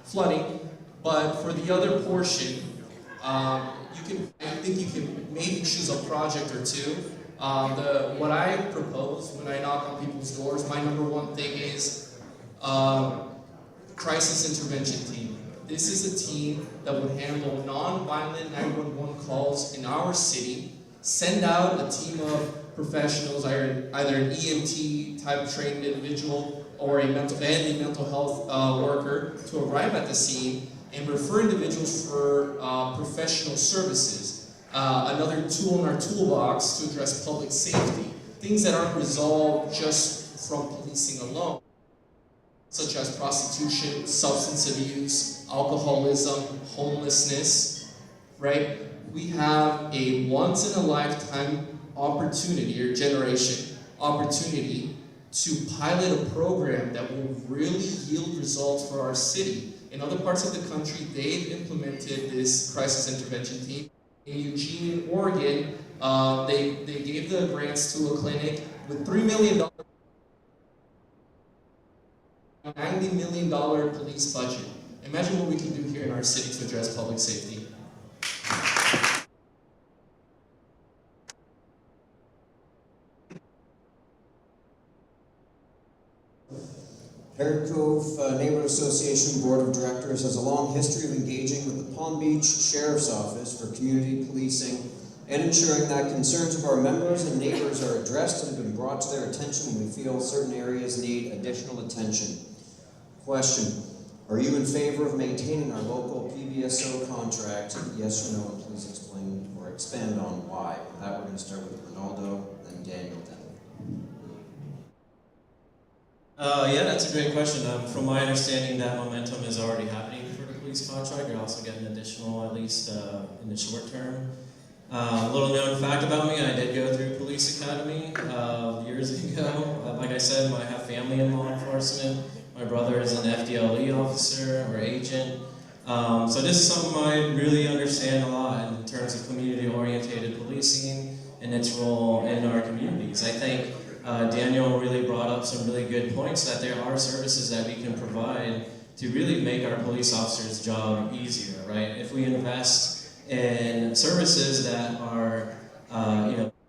[SPEAKER 9] flooding. But for the other portion, I think you can maybe choose a project or two. What I propose when I knock on people's doors, my number one thing is crisis intervention team. This is a team that would handle non-violent 911 calls in our city, send out a team of professionals, either an EMT type trained individual or a mental health worker to arrive at the scene and refer individuals for professional services. Another tool in our toolbox to address public safety, things that aren't resolved just from policing alone, such as prostitution, substance abuse, alcoholism, homelessness, right? We have a once-in-a-lifetime opportunity, or generation opportunity, to pilot a program that will really yield results for our city. In other parts of the country, they've implemented this crisis intervention team. In Eugene, Oregon, they gave the grants to a clinic with $3 million, $90 million police budget. Imagine what we can do here in our city to address public safety.
[SPEAKER 1] Parrot Cove Neighborhood Association Board of Directors has a long history of engaging with the Palm Beach Sheriff's Office for community policing and ensuring that concerns of our members and neighbors are addressed and have been brought to their attention when we feel certain areas need additional attention. Question: are you in favor of maintaining our local PBSO contract? Yes or no, and please explain or expand on why. With that, we're going to start with Ronaldo, then Daniel, then.
[SPEAKER 8] Yeah, that's a great question. From my understanding, that momentum is already happening for the police contract. You're also getting additional, at least in the short term. A little known fact about me, I did go through police academy years ago. Like I said, I have family in law enforcement. My brother is an FDLE officer or agent. So this is something I really understand a lot in terms of community-oriented policing and its role in our communities. I think Daniel really brought up some really good points that there are services that we can provide to really make our police officers' job easier, right? If we invest in services that are,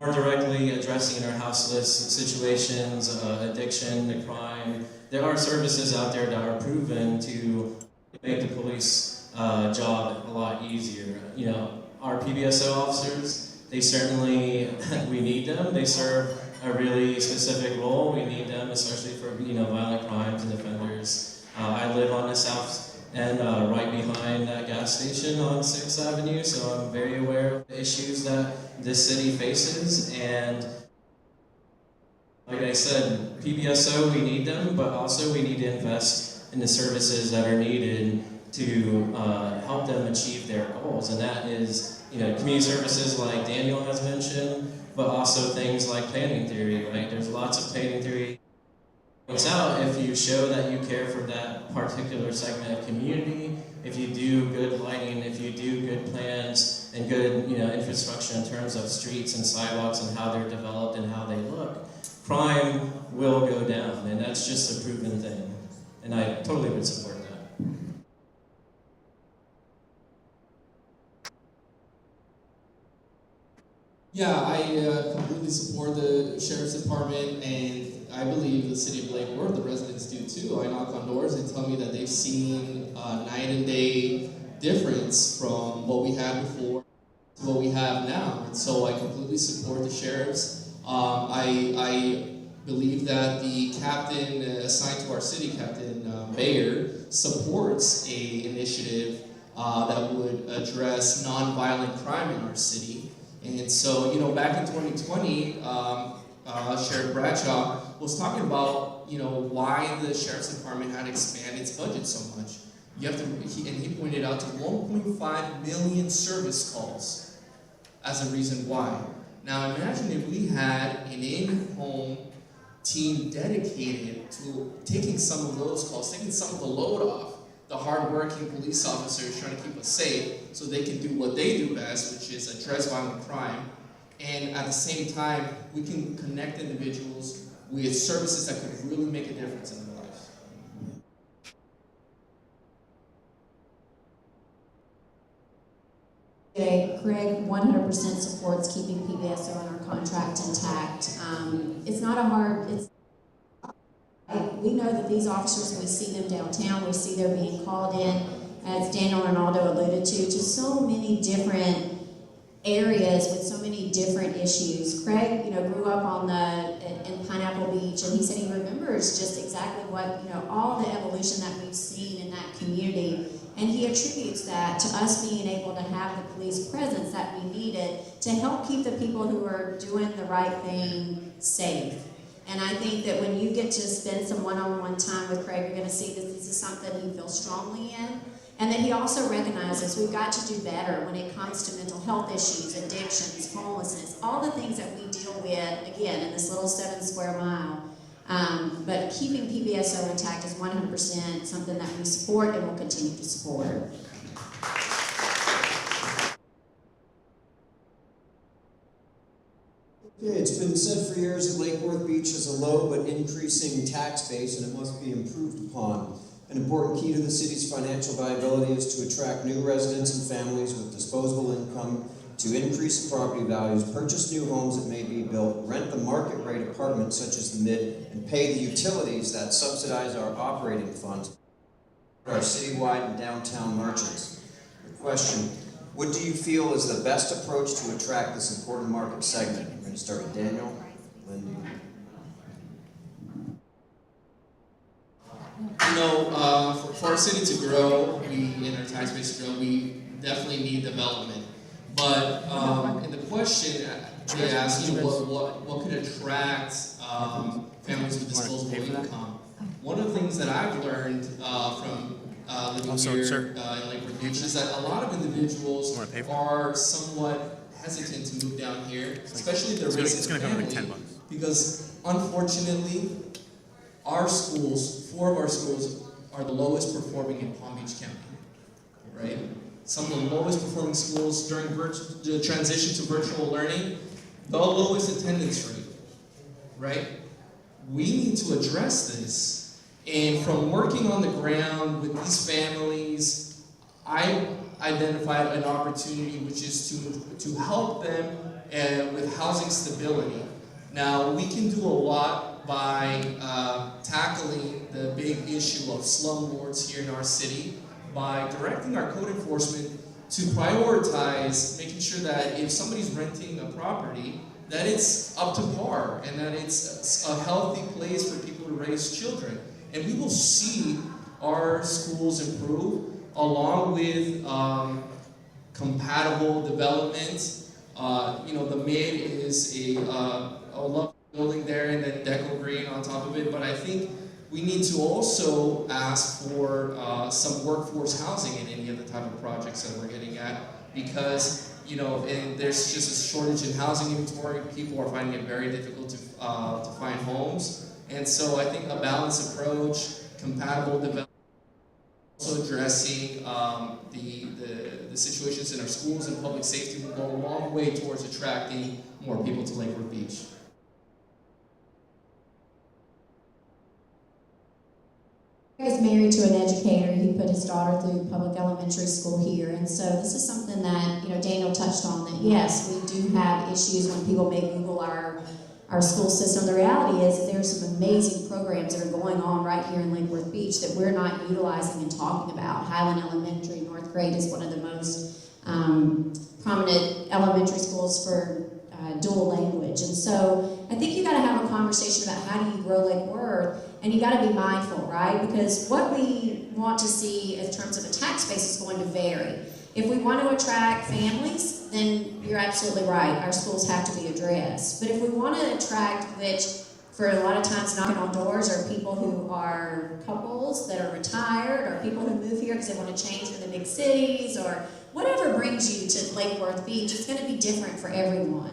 [SPEAKER 8] more directly addressing our houseless situations, addiction, the crime, there are services out there that are proven to make the police job a lot easier. You know, our PBSO officers, they certainly, we need them. They serve a really specific role. We need them, especially for violent crimes and offenders. I live on the south end, right behind that gas station on 6th Avenue, so I'm very aware of the issues that this city faces. And like I said, PBSO, we need them, but also we need to invest in the services that are needed to help them achieve their goals, and that is community services like Daniel has mentioned, but also things like planning theory, right? There's lots of planning theory points out if you show that you care for that particular segment of community, if you do good lighting, if you do good plans and good infrastructure in terms of streets and sidewalks and how they're developed and how they look, crime will go down, and that's just a proven thing. And I totally would support that.
[SPEAKER 9] Yeah, I completely support the Sheriff's Department, and I believe the City of Lake Worth, the residents do too. I knock on doors and tell me that they've seen a night and day difference from what we had before to what we have now. And so I completely support the sheriffs. I believe that the captain assigned to our city, Captain Bayer, supports a initiative that would address nonviolent crime in our city. And so, back in 2020, Sheriff Bradshaw was talking about, why the Sheriff's Department had expanded its budget so much. He pointed out to 1.5 million service calls as a reason why. Now imagine if we had an in-home team dedicated to taking some of those calls, taking some of the load off the hard-working police officers trying to keep us safe so they can do what they do best, which is address violent crime. And at the same time, we can connect individuals with services that could really make a difference in their lives.
[SPEAKER 10] Okay, Greg 100% supports keeping PBSO and our contract intact. It's not a hard, We know that these officers, we see them downtown, we see they're being called in, as Daniel Arnaldo alluded to so many different areas with so many different issues. Craig, grew up in Pineapple Beach, and he said he remembers just exactly what, all the evolution that we've seen in that community. And he attributes that to us being able to have the police presence that we needed to help keep the people who are doing the right thing safe. And I think that when you get to spend some one-on-one time with Craig, you're going to see that this is something he feels strongly in. And that he also recognizes we've got to do better when it comes to mental health issues, addictions, homelessness, all the things that we deal with, again, in this little 7 square mile. But keeping PBSO intact is 100% something that we support and will continue to support.
[SPEAKER 1] Okay, it's been said for years that Lake Worth Beach is a low but increasing tax base, and it must be improved upon. An important key to the city's financial viability is to attract new residents and families with disposable income, to increase property values, purchase new homes that may be built, rent the market rate apartments such as the mid, and pay the utilities that subsidize our operating funds, our citywide and downtown merchants. The question, what do you feel is the best approach to attract this important market segment? We're going to start with Daniel, Lindy.
[SPEAKER 9] For our city to grow, in our tax base to grow, we definitely need development. But in the question, they asked, what could attract families with disposable income? One of the things that I've learned from living here in Lake Worth Beach is that a lot of individuals are somewhat hesitant to move down here, especially if they're raising a family, because unfortunately, our schools, 4 of our schools, are the lowest performing in Palm Beach County, right? Some of the lowest performing schools during the transition to virtual learning, the lowest attendance rate, right? We need to address this. And from working on the ground with these families, I identified an opportunity which is to help them with housing stability. Now, we can do a lot by tackling the big issue of slumlords here in our city by directing our code enforcement to prioritize making sure that if somebody's renting a property, that it's up to par and that it's a healthy place for people to raise children. And we will see our schools improve along with compatible development. The mid is a lovely building there and then deco green on top of it, but I think we need to also ask for some workforce housing in any of the type of projects that we're getting at, because and there's just a shortage in housing inventory. People are finding it very difficult to find homes, and so I think a balanced approach, compatible development, also addressing the situations in our schools and public safety will go a long way towards attracting more people to Lake Worth Beach.
[SPEAKER 10] Greg is married to an educator. He put his daughter through public elementary school here, and so this is something that Daniel touched on. That yes, we do have issues when people may Google our school system. The reality is there's some amazing programs that are going on right here in Lake Worth Beach that we're not utilizing and talking about. Highland Elementary, North Grade is one of the most prominent elementary schools for dual language, and so I think you got to have a conversation about how do you grow Lake Worth. And you got to be mindful, right? Because what we want to see in terms of a tax base is going to vary. If we want to attract families, then you're absolutely right. Our schools have to be addressed. But if we want to attract, which for a lot of times knocking on doors are people who are couples that are retired, or people who move here because they want to change from the big cities, or whatever brings you to Lake Worth Beach, it's going to be different for everyone.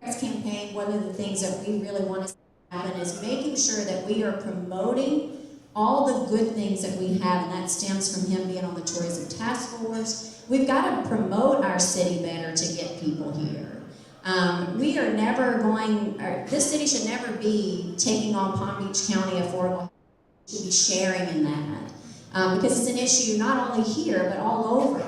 [SPEAKER 10] This campaign, one of the things that we really want to happen is making sure that we are promoting all the good things that we have, and that stems from him being on the tourism task force. We've got to promote our city better to get people here. We are never going, this city should never be taking on Palm Beach County affordable. We should be sharing in that because it's an issue not only here but all over,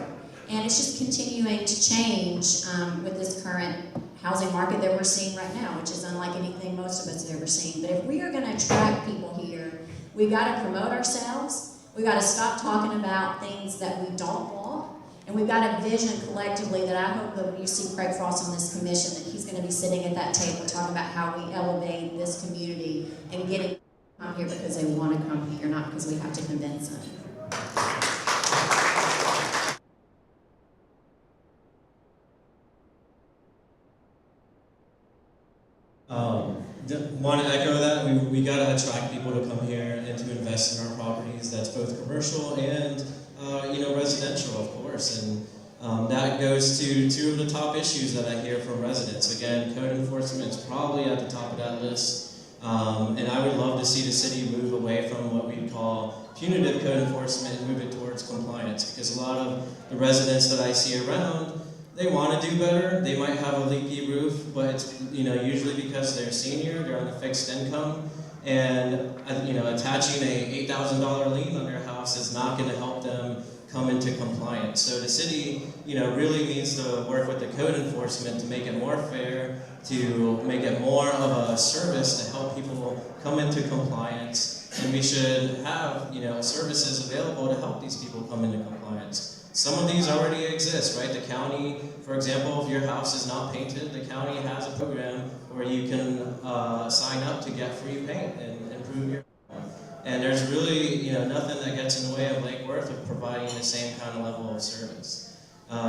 [SPEAKER 10] and it's just continuing to change with this current housing market that we're seeing right now, which is unlike anything most of us have ever seen. But if we are going to attract people here, We got to promote ourselves. We got to stop talking about things that we don't want. And we've got a vision collectively that I hope that when you see Craig Frost on this commission, that he's going to be sitting at that table talking about how we elevate this community and getting them to come here because they want to come here, not because we have to convince them.
[SPEAKER 8] Want to echo that. We got to attract people to come here and to invest in our properties. That's both commercial and residential, of course. And that goes to two of the top issues that I hear from residents. Again, code enforcement is probably at the top of that list. And I would love to see the city move away from what we call punitive code enforcement and move it towards compliance. Because a lot of the residents that I see around, they want to do better. They might have a leaky roof, but it's usually because they're senior, they're on a fixed income, and attaching a $8,000 lien on their house is not going to help them come into compliance. So the city, really needs to work with the code enforcement to make it more fair, to make it more of a service to help people come into compliance, and we should have services available to help these people come into compliance. Some of these already exist, right? The county, for example, if your house is not painted, the county has a program where you can sign up to get free paint and improve your home. And there's really, nothing that gets in the way of Lake Worth of providing the same kind of level of service.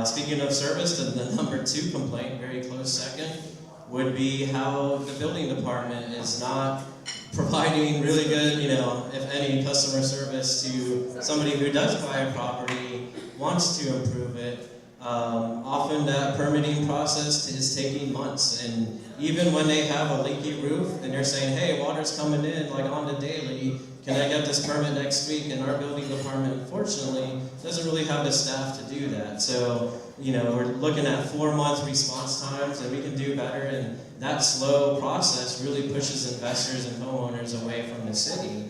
[SPEAKER 8] Speaking of service, the number 2 complaint, very close second, would be how the building department is not providing really good, if any, customer service to somebody who does buy a property, wants to improve it. Often that permitting process is taking months, and even when they have a leaky roof and they're saying, hey, water's coming in like on the daily, can I get this permit next week? And our building department, unfortunately, doesn't really have the staff to do that. So, we're looking at 4-month response times, and we can do better, and that slow process really pushes investors and homeowners away from the city.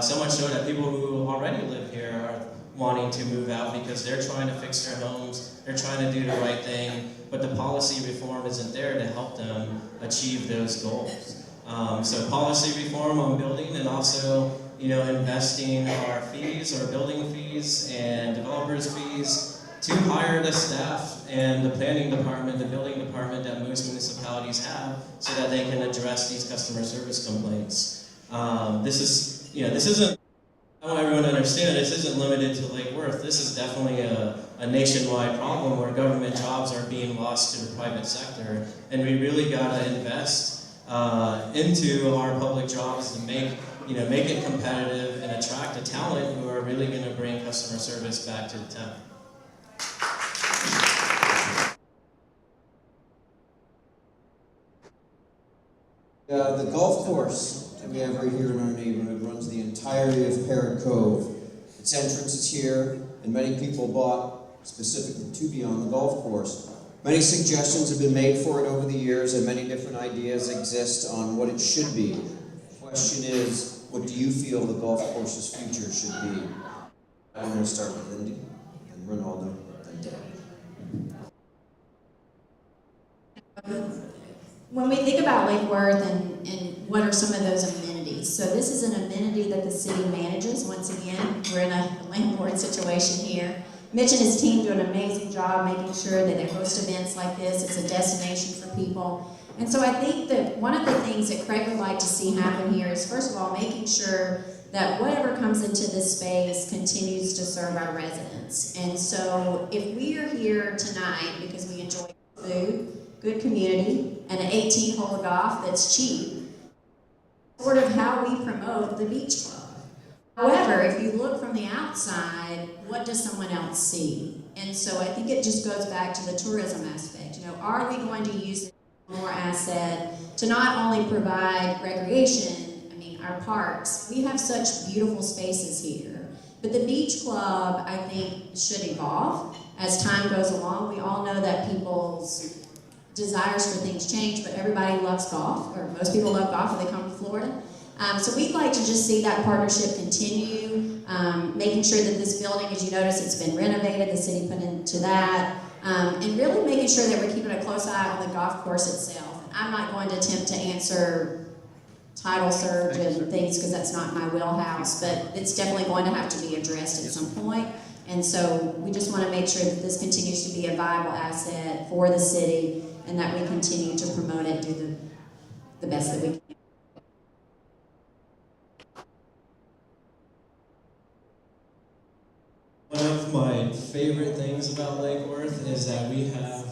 [SPEAKER 8] So much so that people who already live here are wanting to move out because they're trying to fix their homes, they're trying to do the right thing, but the policy reform isn't there to help them achieve those goals. So policy reform on building, and also investing our fees, our building fees and developers fees to hire the staff and the planning department, the building department that most municipalities have, so that they can address these customer service complaints. This isn't, I want everyone to understand, this isn't limited to Lake Worth. This is definitely a nationwide problem where government jobs are being lost to the private sector, and we really got to invest into our public jobs to make it competitive and attract the talent who are really going to bring customer service back to the town.
[SPEAKER 1] The golf course that we have right here in our neighborhood runs the entirety of Parrot Cove. Its entrance is here, and many people bought specifically to be on the golf course. Many suggestions have been made for it over the years, and many different ideas exist on what it should be. The question is, what do you feel the golf course's future should be? I'm going to start with Lindy, and Ronaldo, and Deb.
[SPEAKER 10] When we think about Lake Worth and what are some of those amenities, so this is an amenity that the city manages. Once again, we're in a landlord situation here. Mitch and his team do an amazing job making sure that they host events like this. It's a destination for people. And so I think that one of the things that Craig would like to see happen here is, first of all, making sure that whatever comes into this space continues to serve our residents. And so if we are here tonight because we enjoy food, good community, and an 18-hole golf that's cheap, sort of how we promote the beach club. However, if you look from the outside, what does someone else see? And so I think it just goes back to the tourism aspect. Are we going to use it as more asset to not only provide recreation, our parks? We have such beautiful spaces here. But the beach club, I think, should evolve as time goes along. We all know that people's desires for things change, but everybody loves golf, or most people love golf when they come to Florida. So we'd like to just see that partnership continue, making sure that this building, as you notice, it's been renovated, the city put into that, and really making sure that we're keeping a close eye on the golf course itself. I'm not going to attempt to answer title search and things, because that's not my wheelhouse, but it's definitely going to have to be addressed at some point. And so we just want to make sure that this continues to be a viable asset for the city and that we continue to promote it and do the best that we can.
[SPEAKER 8] One of my favorite things about Lake Worth is that we have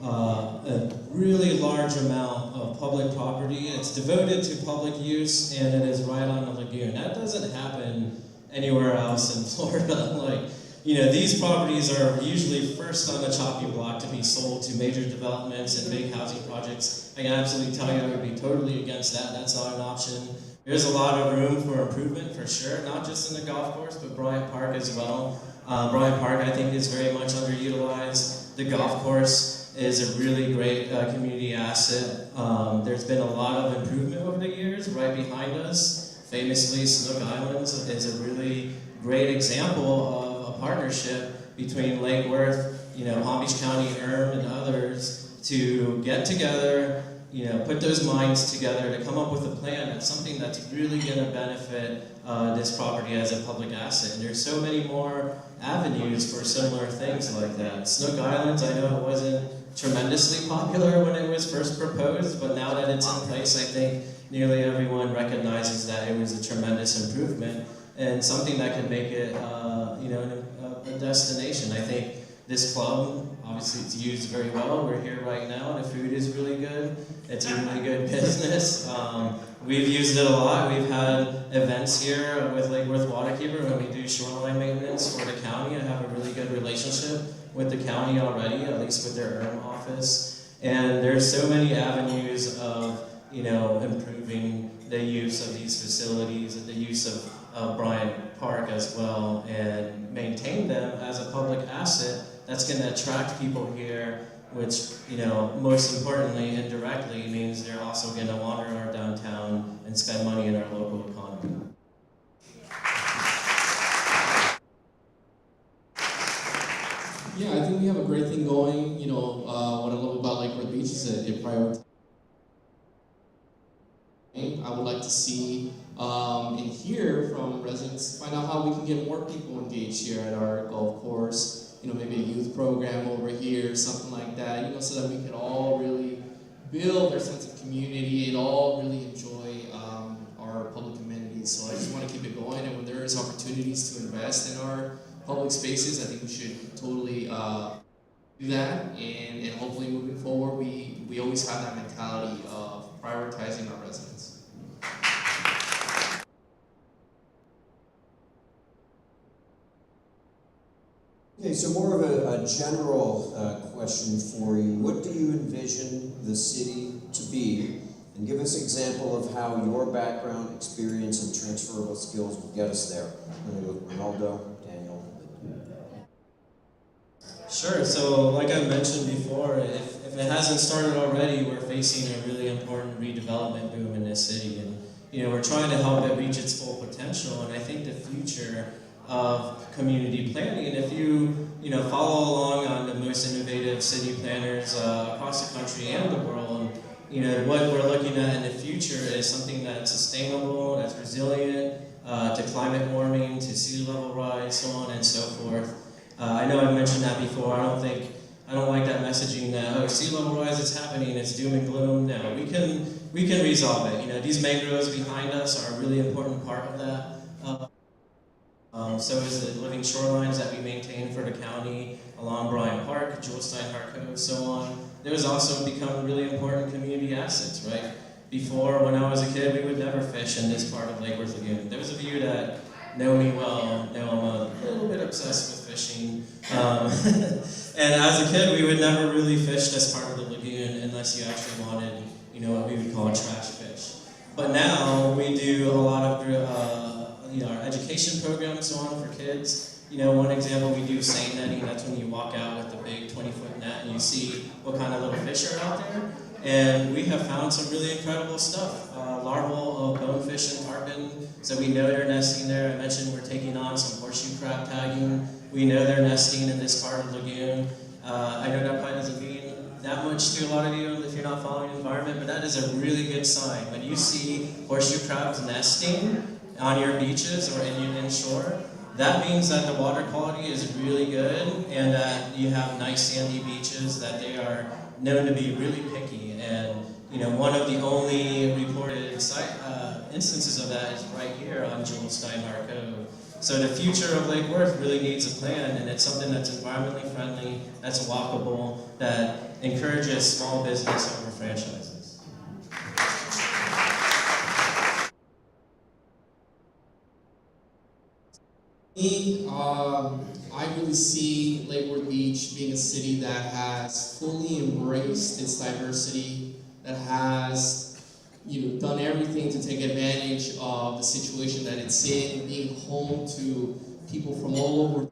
[SPEAKER 8] a really large amount of public property. It's devoted to public use and it is right on the lagoon. That doesn't happen anywhere else in Florida. Like, you know, these properties are usually first on the chopping block to be sold to major developments and big housing projects. I can absolutely tell you I would be totally against that. That's not an option. There's a lot of room for improvement for sure, not just in the golf course, but Bryant Park as well. Bryant Park, I think, is very much underutilized. The golf course is a really great community asset. There's been a lot of improvement over the years. Right behind us, famously, Snook Islands is a really great example of a partnership between Lake Worth, you know, Palm Beach County, and others to get together, you know, put those minds together to come up with a plan that's something that's really going to benefit this property as a public asset. And there's so many more avenues for similar things like that. Snook Islands, I know it wasn't tremendously popular when it was first proposed, but now that it's in place, I think nearly everyone recognizes that it was a tremendous improvement and something that could make it, you know, a destination. I think this club, obviously it's used very well. We're here right now, and the food is really good. It's a really good business. We've used it a lot. We've had events here with Lake Worth Waterkeeper when we do shoreline maintenance for the county. I have a really good relationship with the county already, at least with their office. And there's so many avenues of, you know, improving the use of these facilities and the use of Bryant Park as well, and maintain them as a public asset that's going to attract people here, which, you know, most importantly, indirectly, means they're also going to wander our downtown and spend money in our local economy.
[SPEAKER 9] Yeah, I think we have a great thing going. You know, what I love about Lake Worth Beach is that it prioritizes. I would like to see and hear from residents, find out how we can get more people engaged here at our golf course. You know, maybe a youth program over here, something like that, you know, so that we can all really build our sense of community and all really enjoy our public amenities. So I just want to keep it going, and when there is opportunities to invest in our public spaces, I think we should totally do that, and hopefully moving forward, we always have that mentality of prioritizing our residents.
[SPEAKER 1] Okay, so more of a general question for you. What do you envision the city to be? And give us an example of how your background, experience, and transferable skills will get us there. I'm going to go with Ronaldo, Daniel.
[SPEAKER 8] Sure, so like I mentioned before, if it hasn't started already, we're facing a really important redevelopment boom in this city. And, you know, we're trying to help it reach its full potential, and I think the future of community planning, and if you follow along on the most innovative city planners across the country and the world, you know, what we're looking at in the future is something that's sustainable, that's resilient to climate warming, to sea level rise, so on and so forth. I know I've mentioned that before. I don't like that messaging that, oh, sea level rise is happening, it's doom and gloom. No, we can resolve it. You know, these mangroves behind us are a really important part of that. So is the living shorelines that we maintain for the county along Bryant Park, Parrot Cove, so on. Those also become really important community assets, right? Before, when I was a kid, we would never fish in this part of Lake Worth Lagoon. Those of you that know me well know I'm a little bit obsessed with fishing. And as a kid, we would never really fish this part of the lagoon unless you actually wanted, you know, what we would call trash fish. But now we do a lot of our education programs, so on, for kids. You know, one example, we do seine netting. That's when you walk out with the big 20-foot net and you see what kind of little fish are out there. And we have found some really incredible stuff. Larval of bonefish and tarpon, so we know they're nesting there. I mentioned we're taking on some horseshoe crab tagging. We know they're nesting in this part of the lagoon. I know that probably doesn't mean that much to a lot of you if you're not following the environment, but that is a really good sign. When you see horseshoe crabs nesting on your beaches or in your inshore, that means that the water quality is really good and that you have nice sandy beaches, that they are known to be really picky. And one of the only reported instances of that is right here on Parrot Cove. So the future of Lake Worth really needs a plan, and it's something that's environmentally friendly, that's walkable, that encourages small business over franchises.
[SPEAKER 9] I really see Lake Worth Beach being a city that has fully embraced its diversity, that has done everything to take advantage of the situation that it's in, being home to people from all over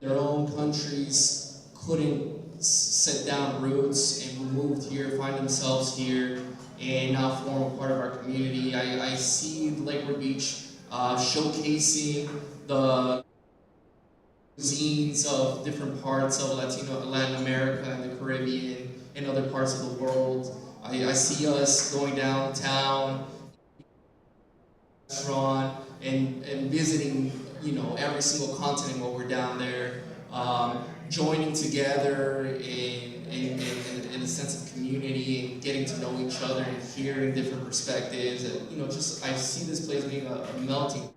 [SPEAKER 9] their own countries, couldn't set down roots and moved here, find themselves here, and now form a part of our community. I see Lake Worth Beach showcasing the cuisines of different parts of Latin America and the Caribbean and other parts of the world. I see us going downtown, restaurant, and visiting every single continent while we're down there, joining together in a sense of community and getting to know each other and hearing different perspectives. And, I see this place being a melting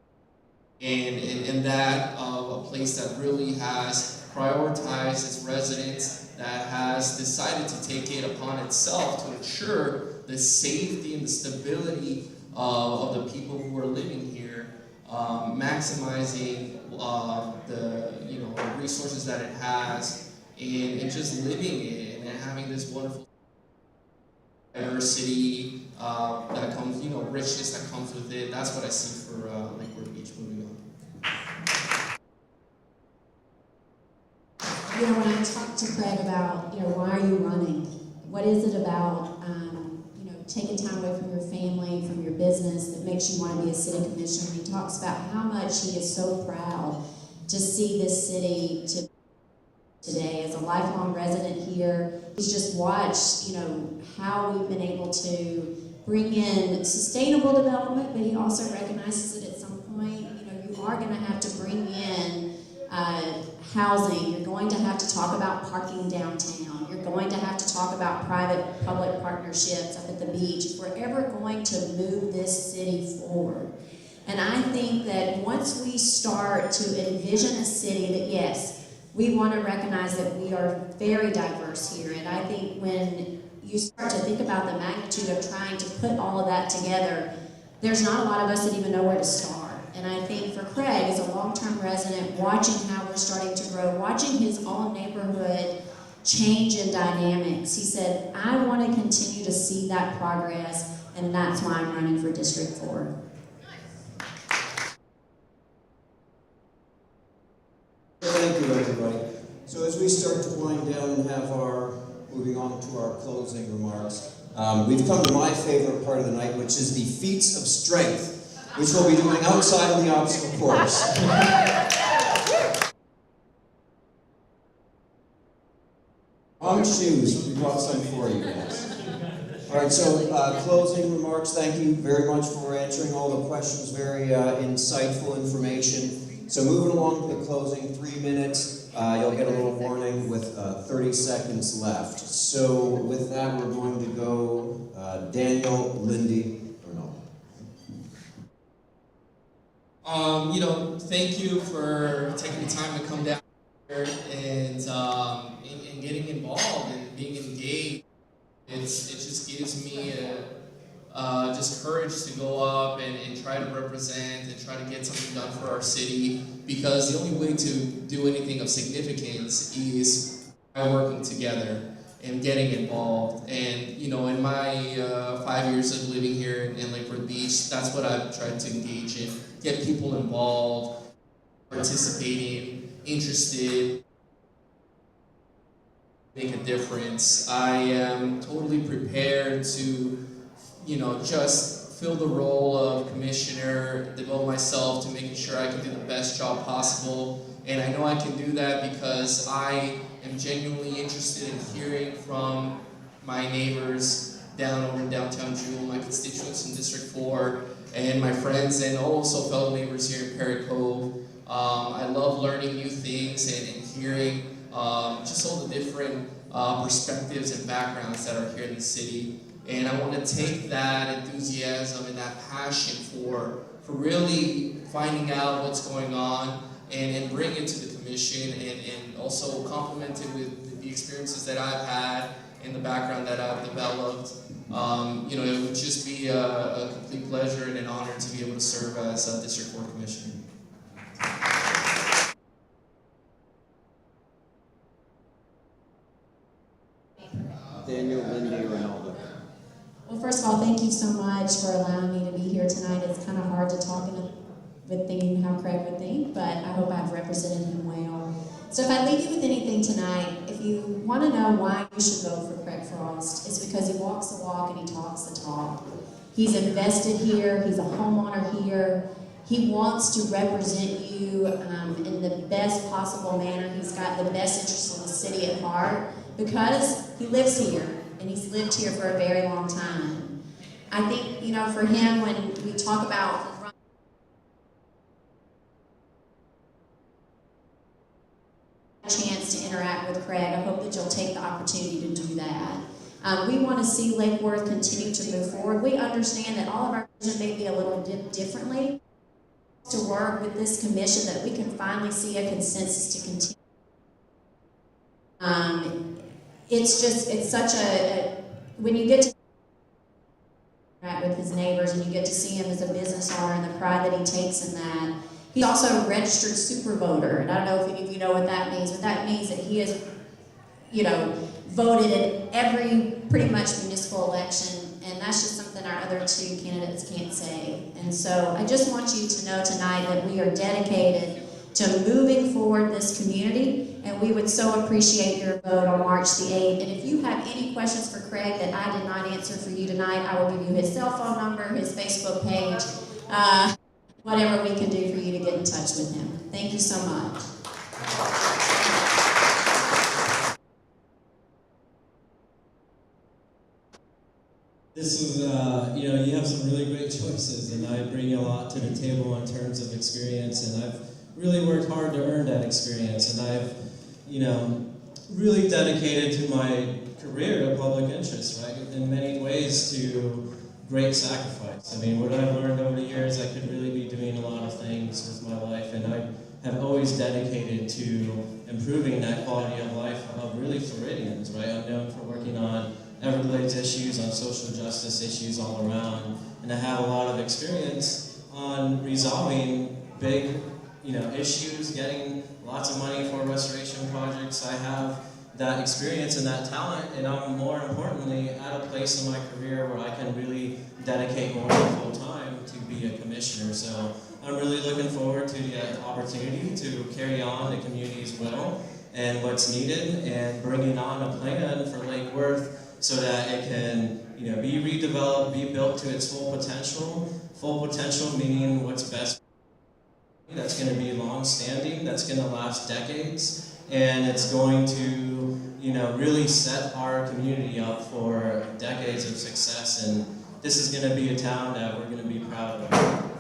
[SPEAKER 9] and that of a place that really has prioritized its residents, that has decided to take it upon itself to ensure the safety and the stability of the people who are living here, maximizing the resources that it has, and just living it and having this wonderful diversity that comes, richness that comes with it. That's what I see for Lake Worth Beach moving on.
[SPEAKER 10] When I talked to Craig about, why are you running? What is it about, taking time away from your family, from your business that makes you want to be a city commissioner? He talks about how much he is so proud to see this city today as a lifelong resident here. He's just watched, how we've been able to bring in sustainable development, but he also recognizes that at some point, you are going to have to bring in housing. You're going to have to talk about parking downtown. You're going to have to talk about private-public partnerships up at the beach if we're ever going to move this city forward. And I think that once we start to envision a city that, yes, we want to recognize that we are very diverse here. And I think when you start to think about the magnitude of trying to put all of that together, there's not a lot of us that even know where to start. And I think for Craig, as a long-term resident, watching how we're starting to grow, watching his own neighborhood change in dynamics, he said, I want to continue to see that progress, and that's why I'm running for District 4.
[SPEAKER 1] Thank you, everybody. So as we start to wind down and moving on to our closing remarks, we've come to my favorite part of the night, which is the feats of strength, which we'll be doing outside of the obstacle course. On shoes, we brought some for you guys. All right, so closing remarks. Thank you very much for answering all the questions. Very insightful information. So moving along to the closing, 3 minutes. You'll get a little warning with 30 seconds left. So with that, we're going to go Daniel, Lindy, or no.
[SPEAKER 9] Thank you for taking the time to come down here and getting involved and being engaged. It just gives me just courage to go up and try to represent and try to get something done for our city, because the only way to do anything of significance is by working together and getting involved. And in my 5 years of living here in Lake Worth Beach, that's what I've tried to engage in. Get people involved, participating, interested, make a difference. I am totally prepared to, just fill the role of commissioner, devote myself to making sure I can do the best job possible. And I know I can do that because I am genuinely interested in hearing from my neighbors down over in downtown Jewel, my constituents in District 4, and my friends and also fellow neighbors here in Parrot Cove. I love learning new things and hearing just all the different perspectives and backgrounds that are here in the city. And I want to take that enthusiasm and that passion for really finding out what's going on and bring it to the commission and also complement it with the experiences that I've had and the background that I've developed. You know, it would just be a complete pleasure and an honor to be able to serve as a District 4 Commissioner.
[SPEAKER 1] Daniel, Lindy, Ronaldo.
[SPEAKER 10] Well, first of all, thank you so much for allowing me to be here tonight. It's kind of hard to talk with thinking how Craig would think, but I hope I've represented him well. So if I leave you with anything tonight, if you want to know why you should vote for Craig Frost, it's because he walks the walk and he talks the talk. He's invested here, he's a homeowner here, he wants to represent you in the best possible manner. He's got the best interests of the city at heart because he lives here and he's lived here for a very long time. I think, you know, for him, when we talk about chance to interact with Craig, I hope that you'll take the opportunity to do that. We want to see Lake Worth continue to move forward. We understand that all of our vision may be a little differently. To work with this commission that we can finally see a consensus to continue. It's such when you get to interact with his neighbors and you get to see him as a business owner and the pride that he takes in that. He's also a registered super voter, and I don't know if any of you know what that means, but that means that he is, you know, voted in every pretty much municipal election, and that's just something our other two candidates can't say. And so I just want you to know tonight that we are dedicated to moving forward this community, and we would so appreciate your vote on March the 8th. And if you have any questions for Craig that I did not answer for you tonight, I will give you his cell phone number, his Facebook page, whatever we can do for you to get in touch with him. Thank you so much.
[SPEAKER 8] This is, you know, you have some really great choices, and I bring a lot to the table in terms of experience, and I've really worked hard to earn that experience, and I've, you know, really dedicated to my career to public interest, right, in many ways to great sacrifice. I mean, what I've learned over the years, I could really be doing a lot of things with my life, and I have always dedicated to improving that quality of life of really Floridians, right? I'm known for working on Everglades issues, on social justice issues all around, and I have a lot of experience on resolving big, you know, issues, getting lots of money for restoration projects. I have that experience and that talent, and I'm more importantly at a place in my career where I can really dedicate more than full time to be a commissioner. So I'm really looking forward to the opportunity to carry on the community's will and what's needed, and bringing on a plan for Lake Worth so that it can, you know, be redeveloped, be built to its full potential. Full potential meaning what's best. That's going to be long-standing, that's going to last decades, and it's going to, you know, really set our community up for decades of success. And this is going to be a town that we're going to be proud of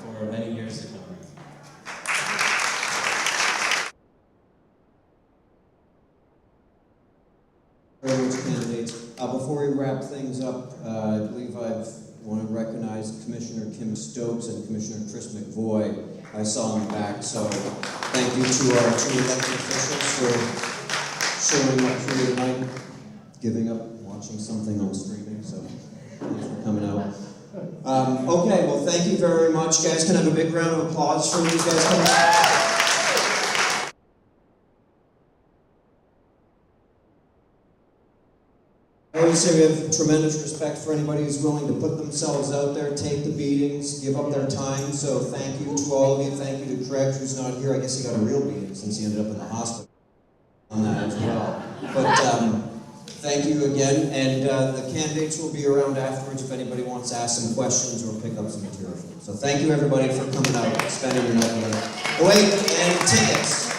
[SPEAKER 8] for many years to come.
[SPEAKER 1] Very much, candidates. Before we wrap things up, I believe I want to recognize Commissioner Kim Stokes and Commissioner Chris McVoy. I saw in the back, so thank you to our two elected officials for showing up here tonight, giving up watching something on streaming, so thanks for coming out. Okay, well, thank you very much, guys. Can I have a big round of applause for these guys coming out? I always say we have tremendous respect for anybody who's willing to put themselves out there, take the beatings, give up their time. So thank you to all of you. Thank you to Craig, who's not here. I guess he got a real beating since he ended up in the hospital on that as well. But Thank you again, and the candidates will be around afterwards if anybody wants to ask some questions or pick up some material. So thank you everybody for coming out and spending your night with us. Oh wait, and tickets.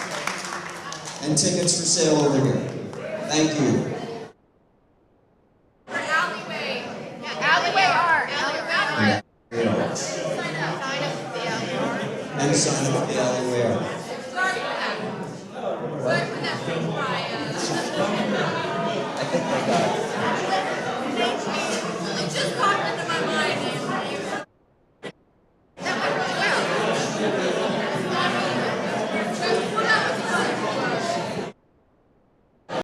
[SPEAKER 1] And tickets for sale over here. Thank you.
[SPEAKER 3] Alleyway. Yeah, alleyway art. Alleyway art.
[SPEAKER 1] Yeah. And sign up at the alleyway art.
[SPEAKER 3] Sorry for that. Sorry for that.
[SPEAKER 1] I think they got it.